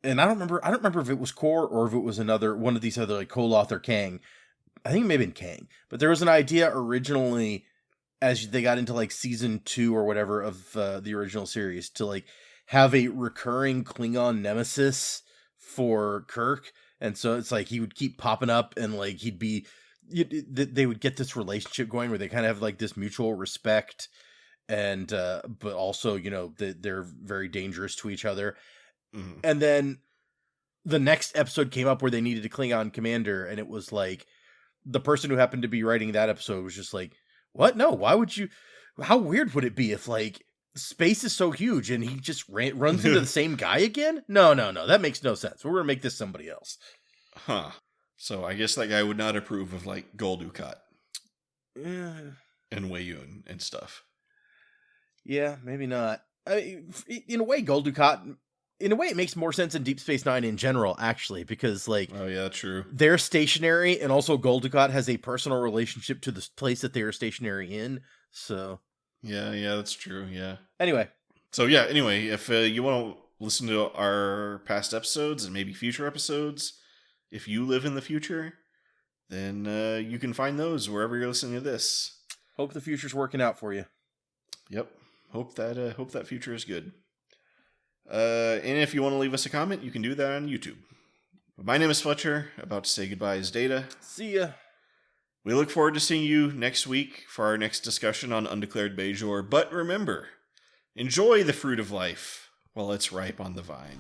and I don't remember if it was Core or if it was another one of these other like Koloth or Kang. I think it may have been Kang, but there was an idea originally as they got into like season 2 or whatever of the original series to like have a recurring Klingon nemesis for Kirk. And so it's like he would keep popping up and like they would get this relationship going where they kind of have like this mutual respect and but also, they're very dangerous to each other. Mm-hmm. And then the next episode came up where they needed a Klingon commander, and it was like the person who happened to be writing that episode was just like, what? No, why would you? How weird would it be if like space is so huge and he just runs into the same guy again? No, that makes no sense. We're gonna make this somebody else. Huh. So I guess that guy would not approve of like Gul Dukat and Wei Yun and stuff. Yeah, maybe not. In a way, Gul Dukat. In a way, it makes more sense in Deep Space Nine in general, actually, because like, oh yeah, true. They're stationary, and also Gul Dukat has a personal relationship to the place that they are stationary in. So yeah, that's true. Yeah. Anyway, if you want to listen to our past episodes and maybe future episodes, if you live in the future, then you can find those wherever you're listening to this. Hope the future's working out for you. Yep. Hope that future is good. And if you want to leave us a comment, you can do that on YouTube. My name is Fletcher. About to say goodbye is Data. See ya. We look forward to seeing you next week for our next discussion on Undeclared Bajor. But remember, enjoy the fruit of life while it's ripe on the vine.